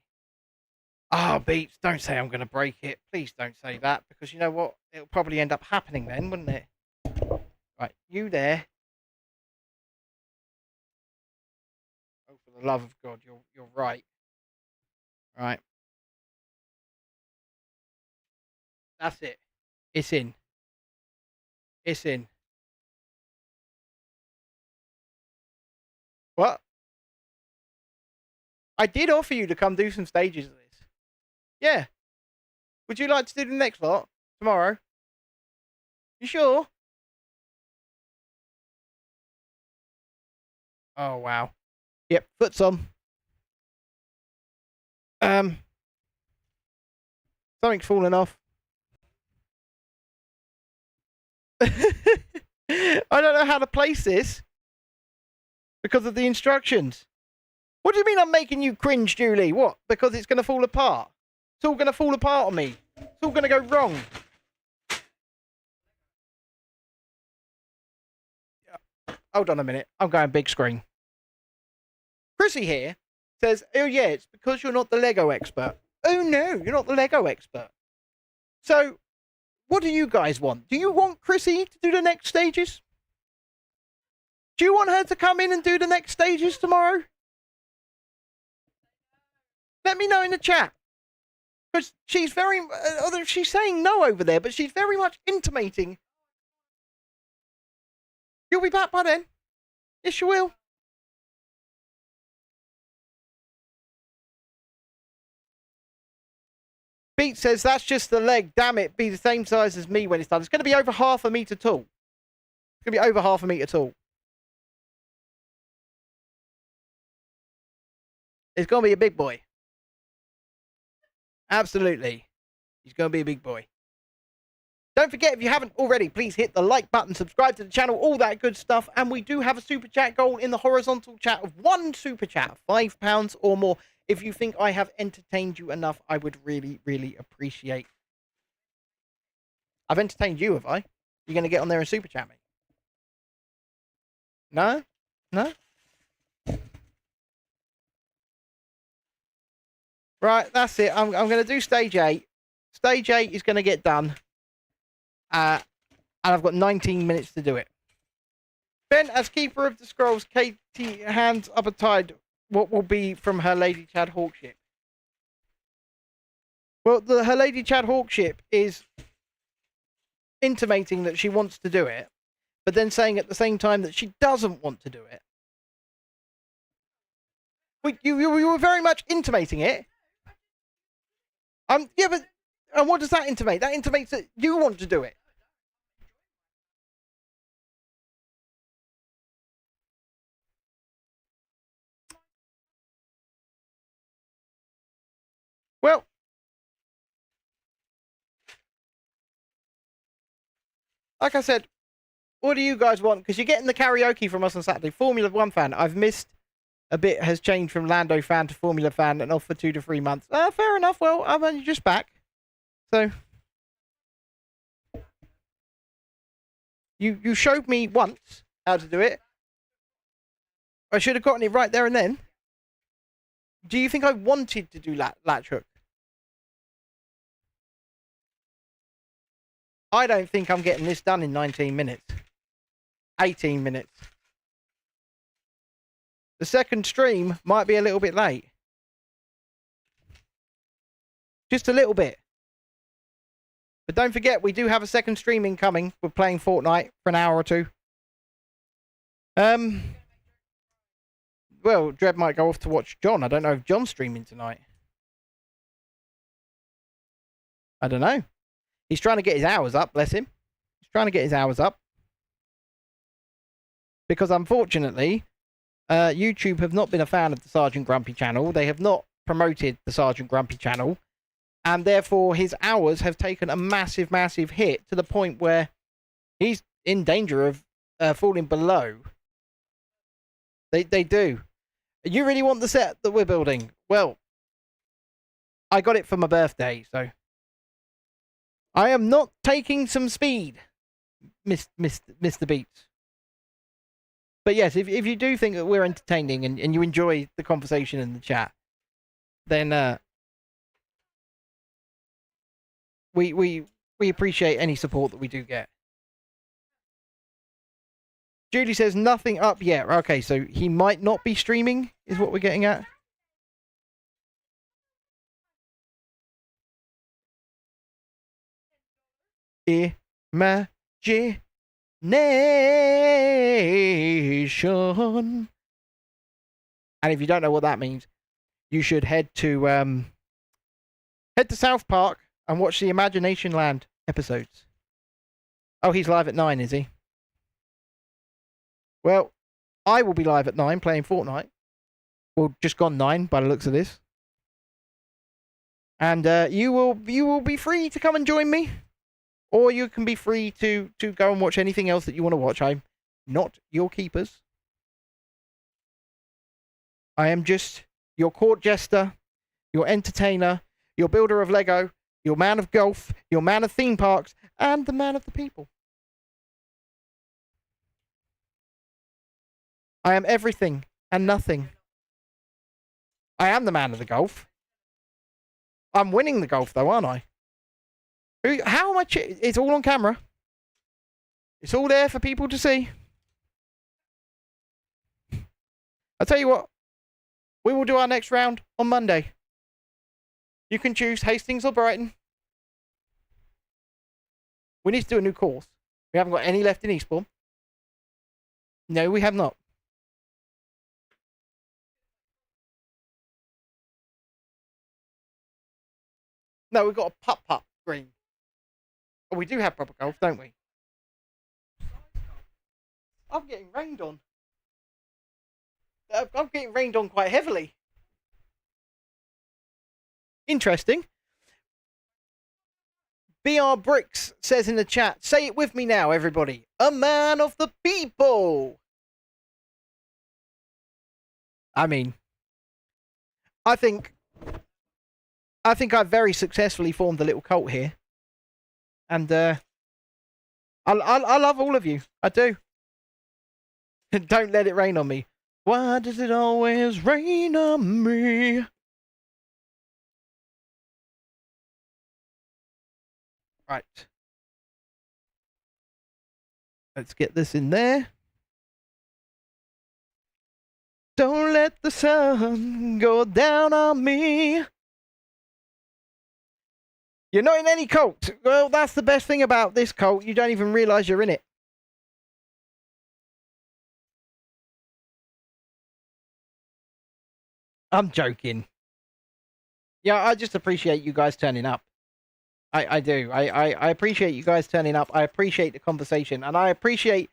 Oh, Beats, don't say I'm going to break it. Please don't say that, because you know what? It'll probably end up happening then, wouldn't it? Right, you there. Oh, for the love of God, you're right. Right. That's it. It's in. It's in. What? I did offer you to come do some stages of this. Yeah. Would you like to do the next lot tomorrow? You sure? Oh, wow. Yep, foot's on. Something's falling off. I don't know how to place this because of the instructions. What do you mean I'm making you cringe, Julie? What? Because it's going to fall apart? It's all going to fall apart on me. It's all going to go wrong. Hold on a minute. I'm going big screen. Chrissy here says, oh yeah, it's because you're not the Lego expert. Oh no, you're not the Lego expert. So, what do you guys want? Do you want Chrissy to do the next stages? Do you want her to come in and do the next stages tomorrow? Let me know in the chat. Because she's very, although she's saying no over there, but she's very much intimating. You'll be back by then. Yes, you will. Beat says, that's just the leg. Damn it. Be the same size as me when it's done. It's going to be over half a metre tall. It's going to be over half a metre tall. It's going to be a big boy. Absolutely. He's going to be a big boy. Don't forget, if you haven't already, please hit the like button, subscribe to the channel, all that good stuff. And we do have a super chat goal in the horizontal chat of 1 super chat, £5 or more. If you think I have entertained you enough, I would really, really appreciate. I've entertained you, have I? You're going to get on there and super chat me? No? No? Right, that's it. I'm going to do stage 8. Stage 8 is going to get done. And I've got 19 minutes to do it. Ben, as Keeper of the Scrolls, Katie hands up a tide. What will be from her Lady Chad Hawkship? Well, her Lady Chad Hawkship is intimating that she wants to do it, but then saying at the same time that she doesn't want to do it. You were very much intimating it. Yeah, but and what does that intimate? That intimates that you want to do it. Well, like I said, what do you guys want? Because you're getting the karaoke from us on Saturday. Formula 1 fan. I've missed a bit, has changed from Lando fan to Formula fan and off for 2 to 3 months. Fair enough. Well, I'm only just back. So, you showed me once how to do it. I should have gotten it right there and then. Do you think I wanted to do latch hook? I don't think I'm getting this done in 19 minutes. 18 minutes. The second stream might be a little bit late. Just a little bit. But don't forget, we do have a second stream incoming. We're playing Fortnite for an hour or 2. Well, Dred might go off to watch John. I don't know if John's streaming tonight. I don't know. He's trying to get his hours up, bless him. He's trying to get his hours up. Because unfortunately, YouTube have not been a fan of the Sergeant Grumpy channel. They have not promoted the Sergeant Grumpy channel. And therefore, his hours have taken a massive, massive hit to the point where he's in danger of falling below. They do. You really want the set that we're building? Well, I got it for my birthday, so I am not taking some speed, Mr. Beats. But yes, if you do think that we're entertaining and you enjoy the conversation in the chat, then we appreciate any support that we do get. Julie says nothing up yet. Okay, so he might not be streaming, is what we're getting at. Imagination. And if you don't know what that means, you should head to South Park and watch the Imagination Land episodes. Oh, he's live at 9, is he? Well, I will be live at 9 playing Fortnite. Well, just gone 9 by the looks of this. And you will be free to come and join me. Or you can be free to go and watch anything else that you want to watch. I'm not your keepers. I am just your court jester, your entertainer, your builder of Lego, your man of golf, your man of theme parks, and the man of the people. I am everything and nothing. I am the man of the golf. I'm winning the golf, though, aren't I? How am I? It's all on camera. It's all there for people to see. I'll tell you what. We will do our next round on Monday. You can choose Hastings or Brighton. We need to do a new course. We haven't got any left in Eastbourne. No, we have not. No, we've got a putt-putt green. Oh, we do have proper golf, don't we? I'm getting rained on. I'm getting rained on quite heavily. Interesting. BR Bricks says in the chat, say it with me now, everybody. A man of the people. I mean, I think I've very successfully formed a little cult here. And I love all of you. I do. Don't let it rain on me. Why does it always rain on me? Right. Let's get this in there. Don't let the sun go down on me. You're not in any cult. Well, that's the best thing about this cult. You don't even realise you're in it. I'm joking. Yeah, I just appreciate you guys turning up. I do. I appreciate you guys turning up. I appreciate the conversation. And I appreciate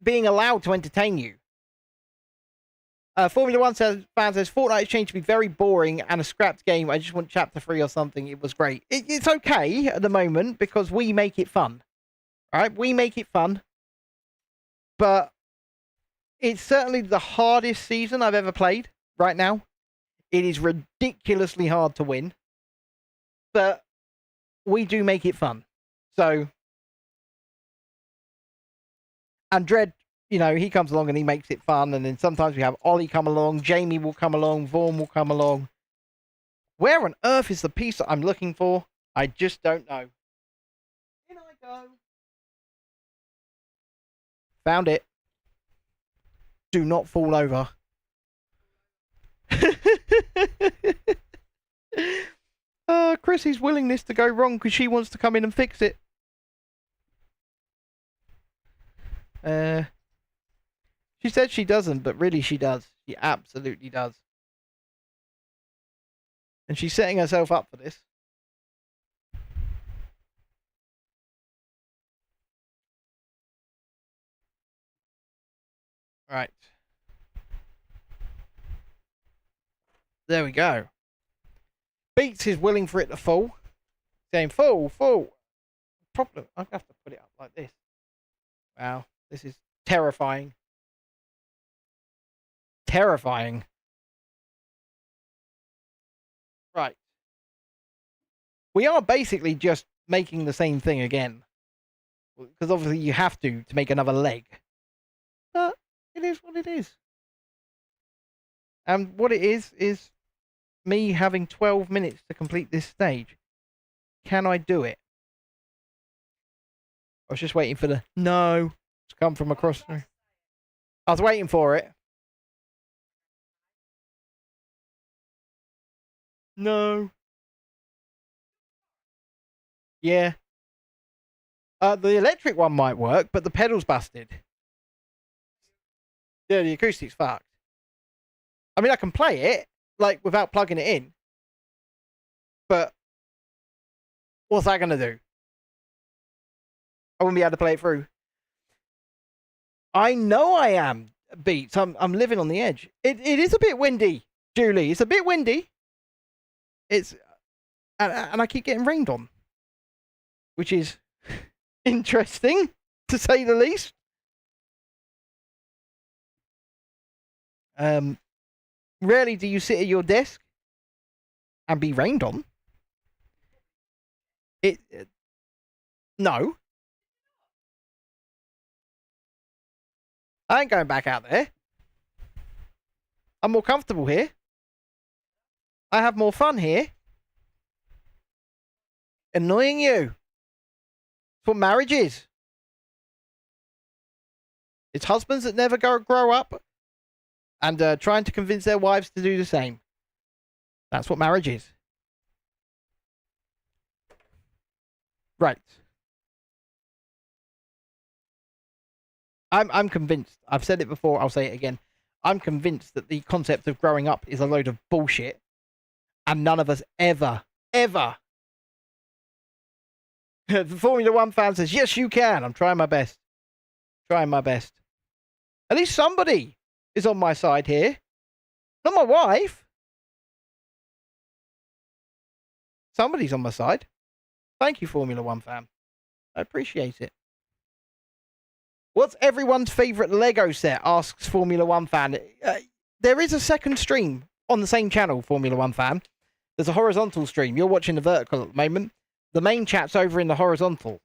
being allowed to entertain you. Formula 1 fan says, Fortnite has changed to be very boring and a scrapped game. I just want chapter 3 or something. It was great. It's okay at the moment because we make it fun. Alright? We make it fun. But it's certainly the hardest season I've ever played right now. It is ridiculously hard to win. But we do make it fun. So, and Dread, you know, he comes along and he makes it fun. And then sometimes we have Ollie come along, Jamie will come along, Vaughn will come along. Where on earth is the piece that I'm looking for? I just don't know. In I go. Found it. Do not fall over. Chrissy's willingness to go wrong because she wants to come in and fix it. She said she doesn't, but really she does. She absolutely does. And she's setting herself up for this. Right. There we go. Beats is willing for it to fall. Saying fall. Problem. I have to put it up like this. Wow. This is terrifying. Terrifying. Right. We are basically just making the same thing again. Because obviously you have to make another leg. But it is what it is. And what it is me having 12 minutes to complete this stage. Can I do it? I was just waiting for the no to come from across. I was waiting for it. No. Yeah. The electric one might work, but the pedal's busted. Yeah, the acoustic's fucked. I mean, I can play it, like, without plugging it in. But what's that going to do? I wouldn't be able to play it through. I know I am, Beats. I'm living on the edge. It is a bit windy, Julie. It's a bit windy. It's... And I keep getting rained on. Which is interesting, to say the least. Rarely do you sit at your desk and be rained on. No. I ain't going back out there. I'm more comfortable here. I have more fun here. Annoying you. That's what marriage is. It's husbands that never grow up and trying to convince their wives to do the same. That's what marriage is. Right. I'm convinced. I've said it before. I'll say it again. I'm convinced that the concept of growing up is a load of bullshit, and none of us ever. The Formula 1 fan says, yes, you can. I'm trying my best. Trying my best. At least somebody is on my side here. Not my wife. Somebody's on my side. Thank you, Formula One fan. I appreciate it. What's everyone's favourite Lego set? Asks Formula One fan. There is a second stream on the same channel, Formula One fan. There's a horizontal stream. You're watching the vertical at the moment. The main chat's over in the horizontal.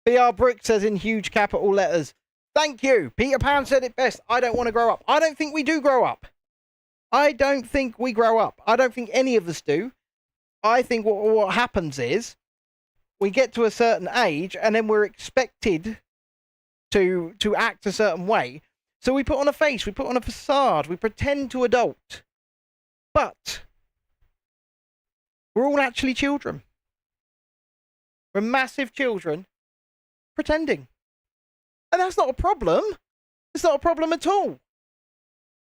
BR Brick says in huge capital letters, thank you. Peter Pan said it best. I don't want to grow up. I don't think we do grow up. I don't think we grow up. I don't think any of us do. I think what happens is we get to a certain age and then we're expected to act a certain way. So we put on a face, we put on a facade, we pretend to adult. But we're all actually children. We're massive children pretending. And that's not a problem. It's not a problem at all.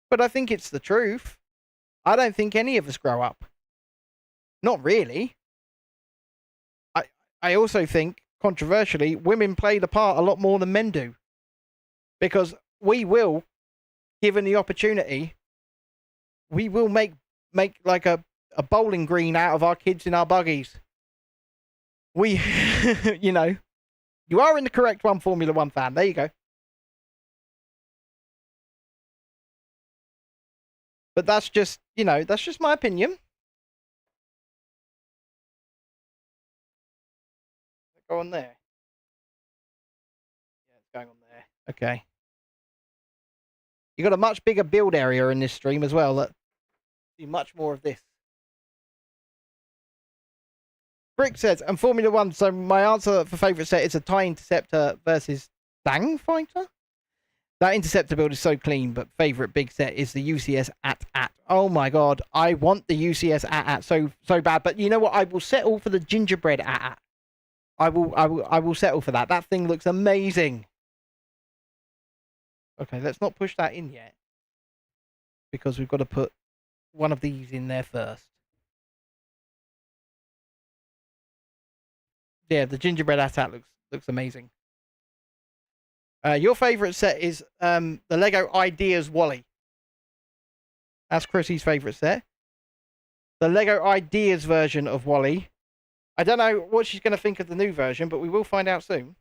But I think it's the truth. I don't think any of us grow up. Not really. I also think, controversially, women play the part a lot more than men do. Because we will, given the opportunity, we will make like a bowling green out of our kids in our buggies. We, you know, you are in the correct one, Formula One fan. There you go. But that's just, you know, that's just my opinion. Go on there. Yeah, it's going on there. Okay. You got a much bigger build area in this stream as well. That do much more of this. Brick says, and Formula One. So my answer for favourite set is a TIE Interceptor versus Dang Fighter. That Interceptor build is so clean, but favourite big set is the UCS AT-AT. Oh my god, I want the UCS AT-AT so bad. But you know what? I will settle for the gingerbread AT-AT. I will settle for that. That thing looks amazing. Okay, let's not push that in yet. Because we've got to put one of these in there first. Yeah, the gingerbread AT-AT looks amazing. Your favourite set is the Lego Ideas Wally. That's Chrissy's favourite set. The Lego Ideas version of Wally. I don't know what she's going to think of the new version, but we will find out soon.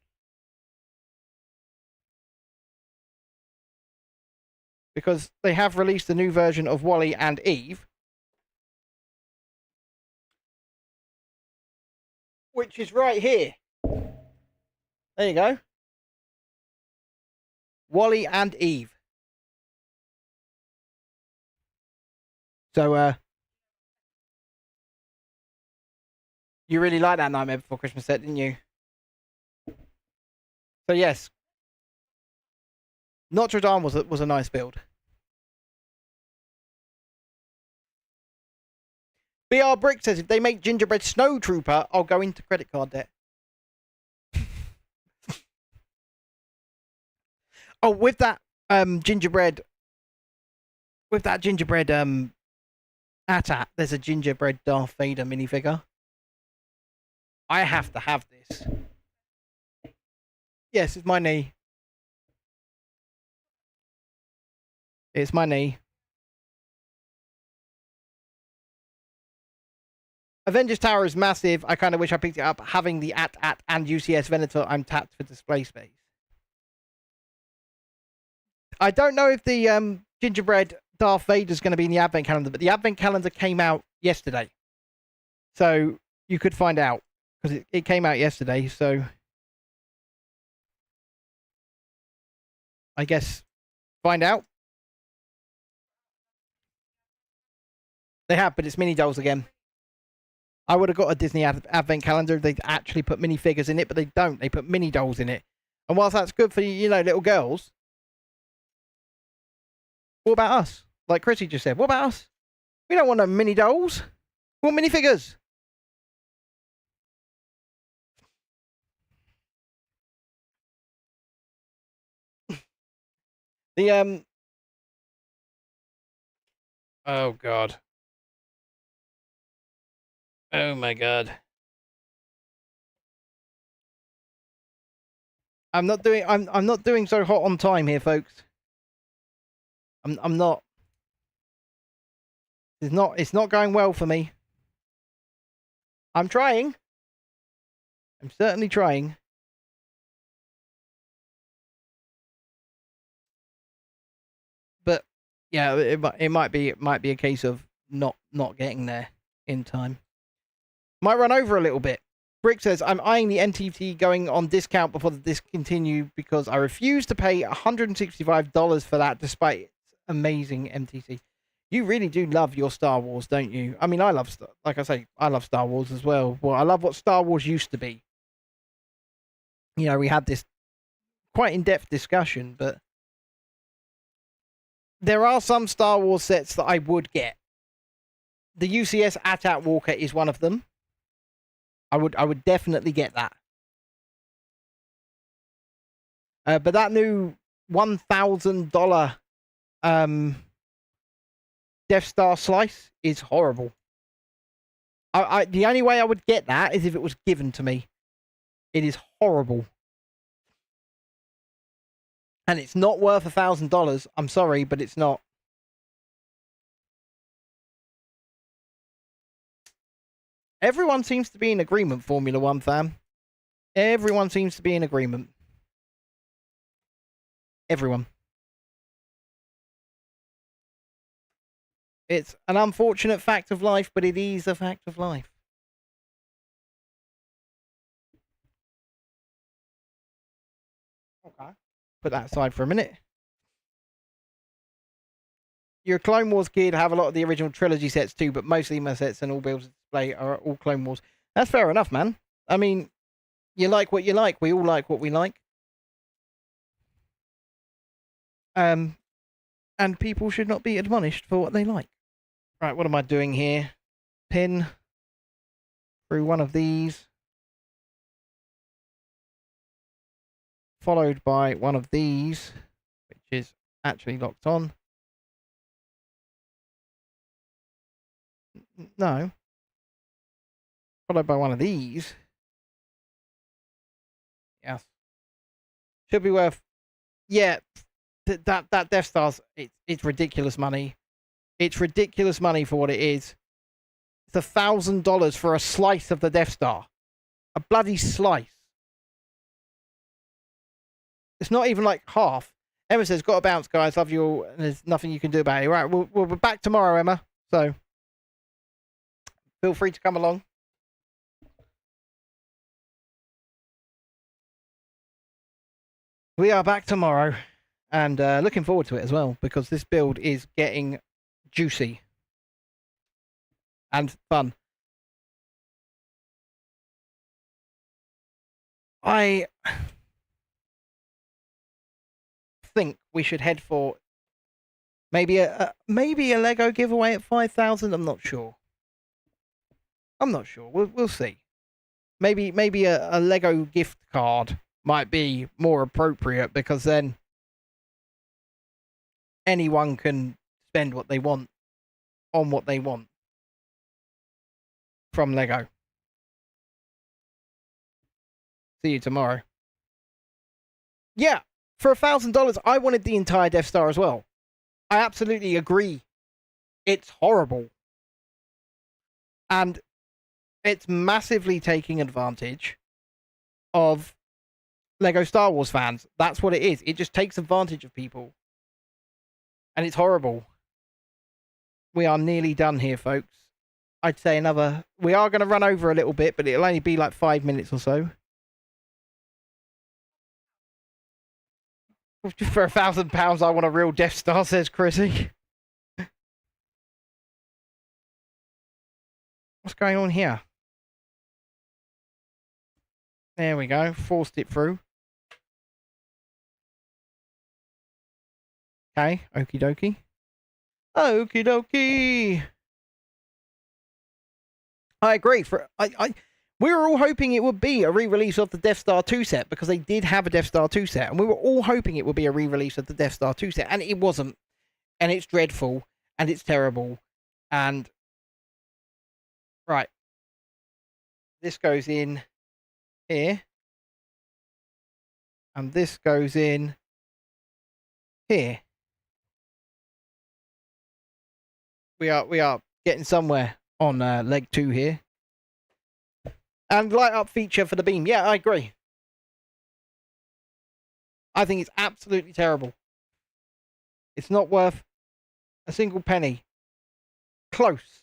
Because they have released a new version of Wally and Eve. Which is right here. There you go. Wally and Eve. So, you really liked that Nightmare Before Christmas set, didn't you? So yes, Notre Dame was a nice build. BR Brick says if they make gingerbread snow trooper, I'll go into credit card debt. Oh, with that gingerbread AT-AT, there's a gingerbread Darth Vader minifigure. I have to have this. Yes, it's my knee. It's my knee. Avengers Tower is massive. I kind of wish I picked it up. Having the AT-AT and UCS Venator, I'm tapped for display space. I don't know if the gingerbread Darth Vader is going to be in the Advent calendar, but the Advent calendar came out yesterday. So you could find out. Because it came out yesterday, so I guess find out. They have, but it's mini dolls again. I would have got a Disney Advent calendar if they'd actually put minifigures in it, but they don't. They put mini dolls in it. And whilst that's good for, you know, little girls, what about us? Like Chrissy just said, what about us? We don't want no mini dolls. We want minifigures. The oh god. Oh my god. I'm not doing so hot on time here, folks. I'm not. It's not going well for me. I'm trying. I'm certainly trying. But yeah, it might be a case of not getting there in time. Might run over a little bit. Brick says, I'm eyeing the NTT going on discount before the discontinue because I refuse to pay $165 for that despite its amazing MTC. You really do love your Star Wars, don't you? I mean, I love Star Wars as well. Well, I love what Star Wars used to be. You know, we had this quite in-depth discussion, but there are some Star Wars sets that I would get. The UCS AT-AT Walker is one of them. I would definitely get that. But that new $1,000 Death Star slice is horrible. The only way I would get that is if it was given to me. It is horrible. And it's not worth $1,000. I'm sorry, but it's not. Everyone seems to be in agreement, Formula One fam. Everyone seems to be in agreement. Everyone. It's an unfortunate fact of life, but it is a fact of life. Okay. Put that aside for a minute. You're a Clone Wars kid, have a lot of the original trilogy sets too, but mostly my sets and all builds display are all Clone Wars. That's fair enough, man. I mean, you like what you like. We all like what we like. And people should not be admonished for what they like. Right, what am I doing here? Pin through one of these. Followed by one of these, which is actually locked on. No. Followed by one of these. Yes. Should be worth... Yeah, that Death Star's... It's ridiculous money. It's ridiculous money for what it is. It's $1,000 for a slice of the Death Star. A bloody slice. It's not even like half. Emma says, got to bounce, guys. Love you all. And there's nothing you can do about it. Right, we'll be back tomorrow, Emma. So, feel free to come along. We are back tomorrow. And looking forward to it as well. Because this build is getting juicy. And fun. I think we should head for maybe a Lego giveaway at 5,000. I'm not sure. We'll see. Maybe a Lego gift card might be more appropriate because then anyone can spend what they want on what they want from Lego. See you tomorrow. Yeah, for $1,000, I wanted the entire Death Star as well. I absolutely agree. It's horrible. And it's massively taking advantage of Lego Star Wars fans. That's what it is. It just takes advantage of people. And it's horrible. We are nearly done here, folks. I'd say we are going to run over a little bit, but it'll only be like 5 minutes or so. For £1,000, I want a real Death Star, says Chrissy. What's going on here? There we go. Forced it through. Okay, okie dokie. Okie dokie. I agree. We were all hoping it would be a re-release of the Death Star 2 set because they did have a Death Star 2 set, and we were all hoping it would be a re-release of the Death Star 2 set, and it wasn't. And it's dreadful, and it's terrible, and right. This goes in here, and this goes in here. we are getting somewhere on leg 2 here. And light up feature for the beam. Yeah, I agree. I think it's absolutely terrible. It's not worth a single penny close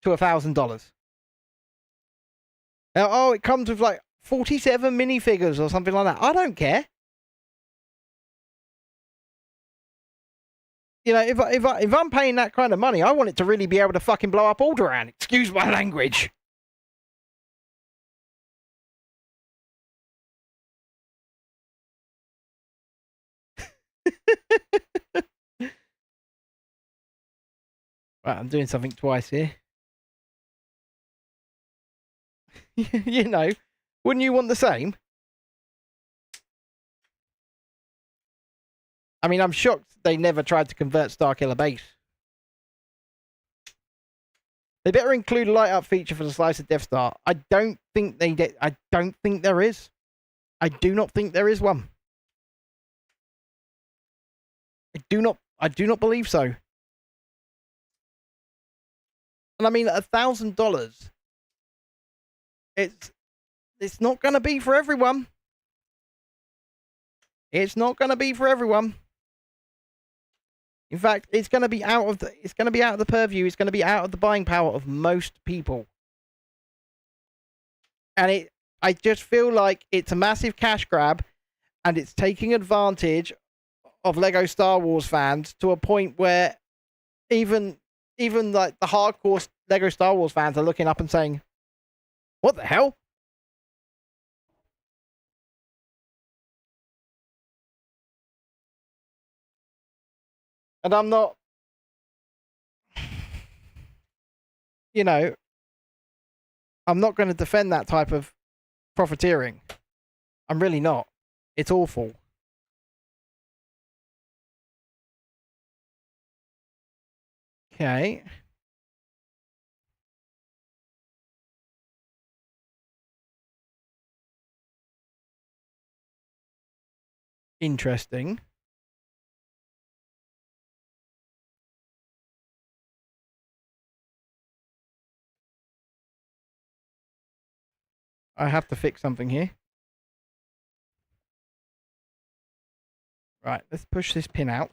to $1,000. Now, oh, it comes with like 47 minifigures or something like that. I don't care. You know, if I'm paying that kind of money, I want it to really be able to fucking blow up Alderaan. Excuse my language. Right, I'm doing something twice here. You know, wouldn't you want the same? I mean, I'm shocked they never tried to convert Starkiller Base. They better include a light up feature for the slice of Death Star. I don't think they did. I don't think there is. I do not think there is one. I do not believe so. And I mean, $1,000. It's not going to be for everyone. It's not going to be for everyone. In fact, it's going to be out of the purview. It's going to be out of the buying power of most people. And I just feel like it's a massive cash grab, and it's taking advantage of Lego Star Wars fans to a point where even like the hardcore Lego Star Wars fans are looking up and saying, "What the hell?" And I'm not, you know, I'm not going to defend that type of profiteering. I'm really not. It's awful. Okay. Interesting. I have to fix something here. Right, let's push this pin out.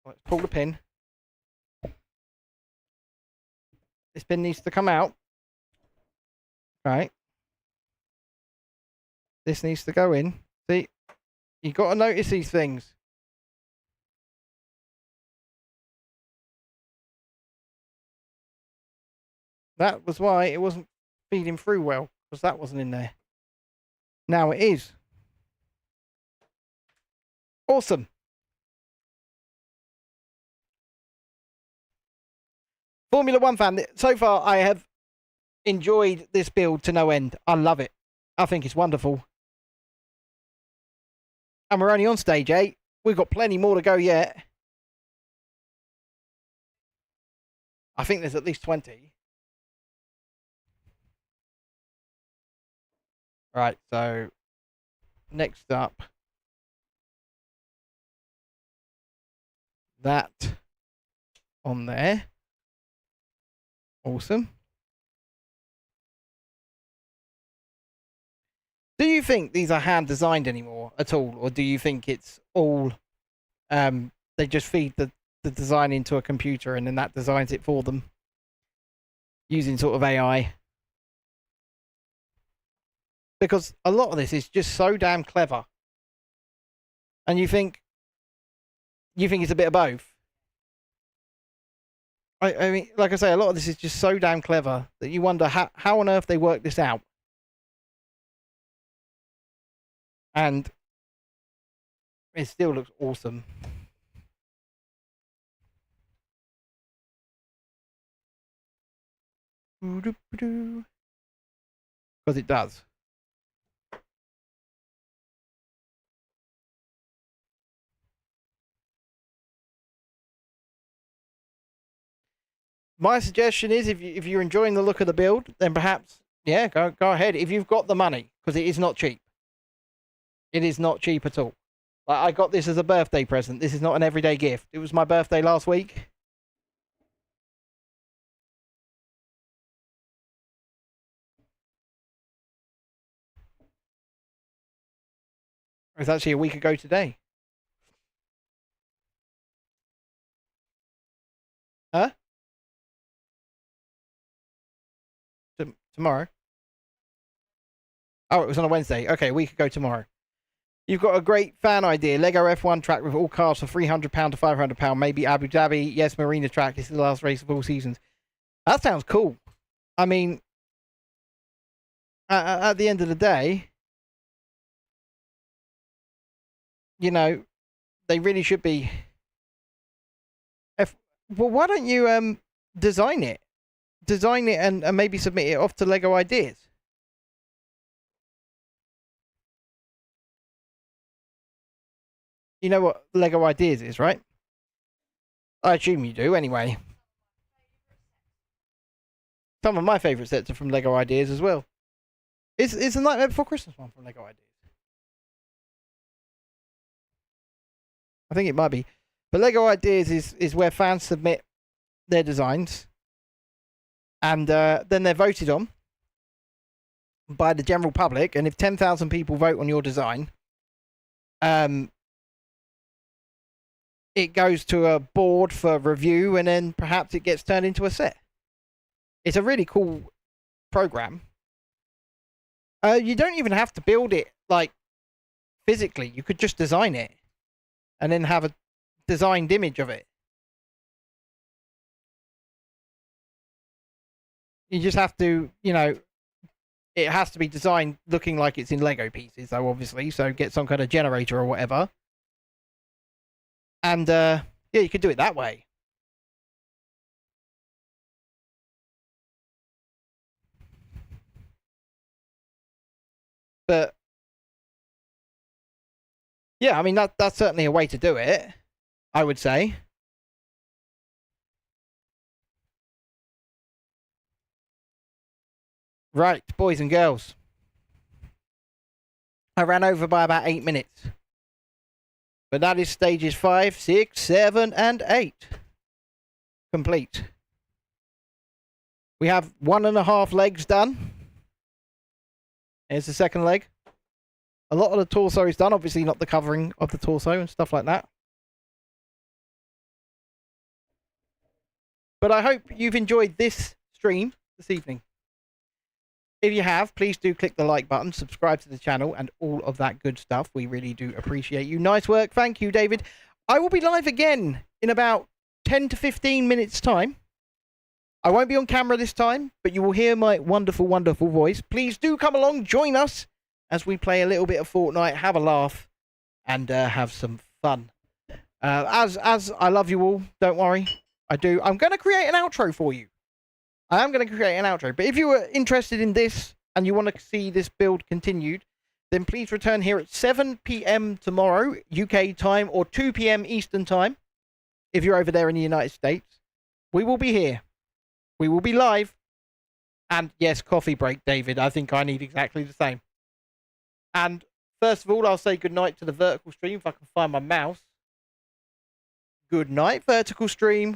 Let's pull the pin. This pin needs to come out. Right. This needs to go in. See, you got to notice these things. That was why it wasn't feeding through well, because that wasn't in there. Now it is. Awesome. Formula One fan, so far I have enjoyed this build to no end. I love it. I think it's wonderful. And we're only on stage 8. We've got plenty more to go yet. I think there's at least 20. Right, so next up, that on there. Awesome. Do you think these are hand designed anymore at all, or do you think it's all they just feed the design into a computer and then that designs it for them using sort of AI? Because a lot of this is just so damn clever, and you think it's a bit of both. I mean, like I say, a lot of this is just so damn clever that you wonder how on earth they work this out. And it still looks awesome. Because it does. My suggestion is, if you're enjoying the look of the build, then perhaps, yeah, go ahead. If you've got the money, because it is not cheap. It is not cheap at all. Like, I got this as a birthday present. This is not an everyday gift. It was my birthday last week. It was actually a week ago today. Huh? Tomorrow? Oh, it was on a Wednesday. Okay, a week ago tomorrow. You've got a great fan idea. Lego F1 track with all cars for £300 to £500. Maybe Abu Dhabi. Yes, Marina track. This is the last race of all seasons. That sounds cool. I mean, at the end of the day, you know, they really should be. Well, why don't you design it? Design it and maybe submit it off to Lego Ideas. You know what Lego Ideas is, right? I assume you do, anyway. Some of my favourite sets are from Lego Ideas as well. Is the Nightmare Before Christmas one from Lego Ideas? I think it might be. But Lego Ideas is where fans submit their designs, and then they're voted on by the general public. And if 10,000 people vote on your design, it goes to a board for review, and then perhaps it gets turned into a set. It's a really cool program. You don't even have to build it, like, physically. You could just design it and then have a designed image of it. You just have to, you know, it has to be designed looking like it's in Lego pieces, though, obviously. So get some kind of generator or whatever. And, yeah, you could do it that way. But, yeah, I mean, that's certainly a way to do it, I would say. Right, boys and girls. I ran over by about 8 minutes. But that is stages 5, 6, 7, and 8 complete. We have 1.5 legs done. Here's the second leg. A lot of the torso is done, obviously not the covering of the torso and stuff like that. But I hope you've enjoyed this stream this evening. If you have, please do click the like button, subscribe to the channel, and all of that good stuff. We really do appreciate you. Nice work. Thank you, David. I will be live again in about 10 to 15 minutes' time. I won't be on camera this time, but you will hear my wonderful, wonderful voice. Please do come along, join us as we play a little bit of Fortnite, have a laugh, and have some fun. As I love you all, don't worry. I do. I'm going to create an outro for you. I am going to create an outro. But if you were interested in this and you want to see this build continued, then please return here at 7 p.m. tomorrow, UK time, or 2 p.m. Eastern time, if you're over there in the United States. We will be here. We will be live. And yes, coffee break, David. I think I need exactly the same. And first of all, I'll say goodnight to the vertical stream if I can find my mouse. Good night, vertical stream.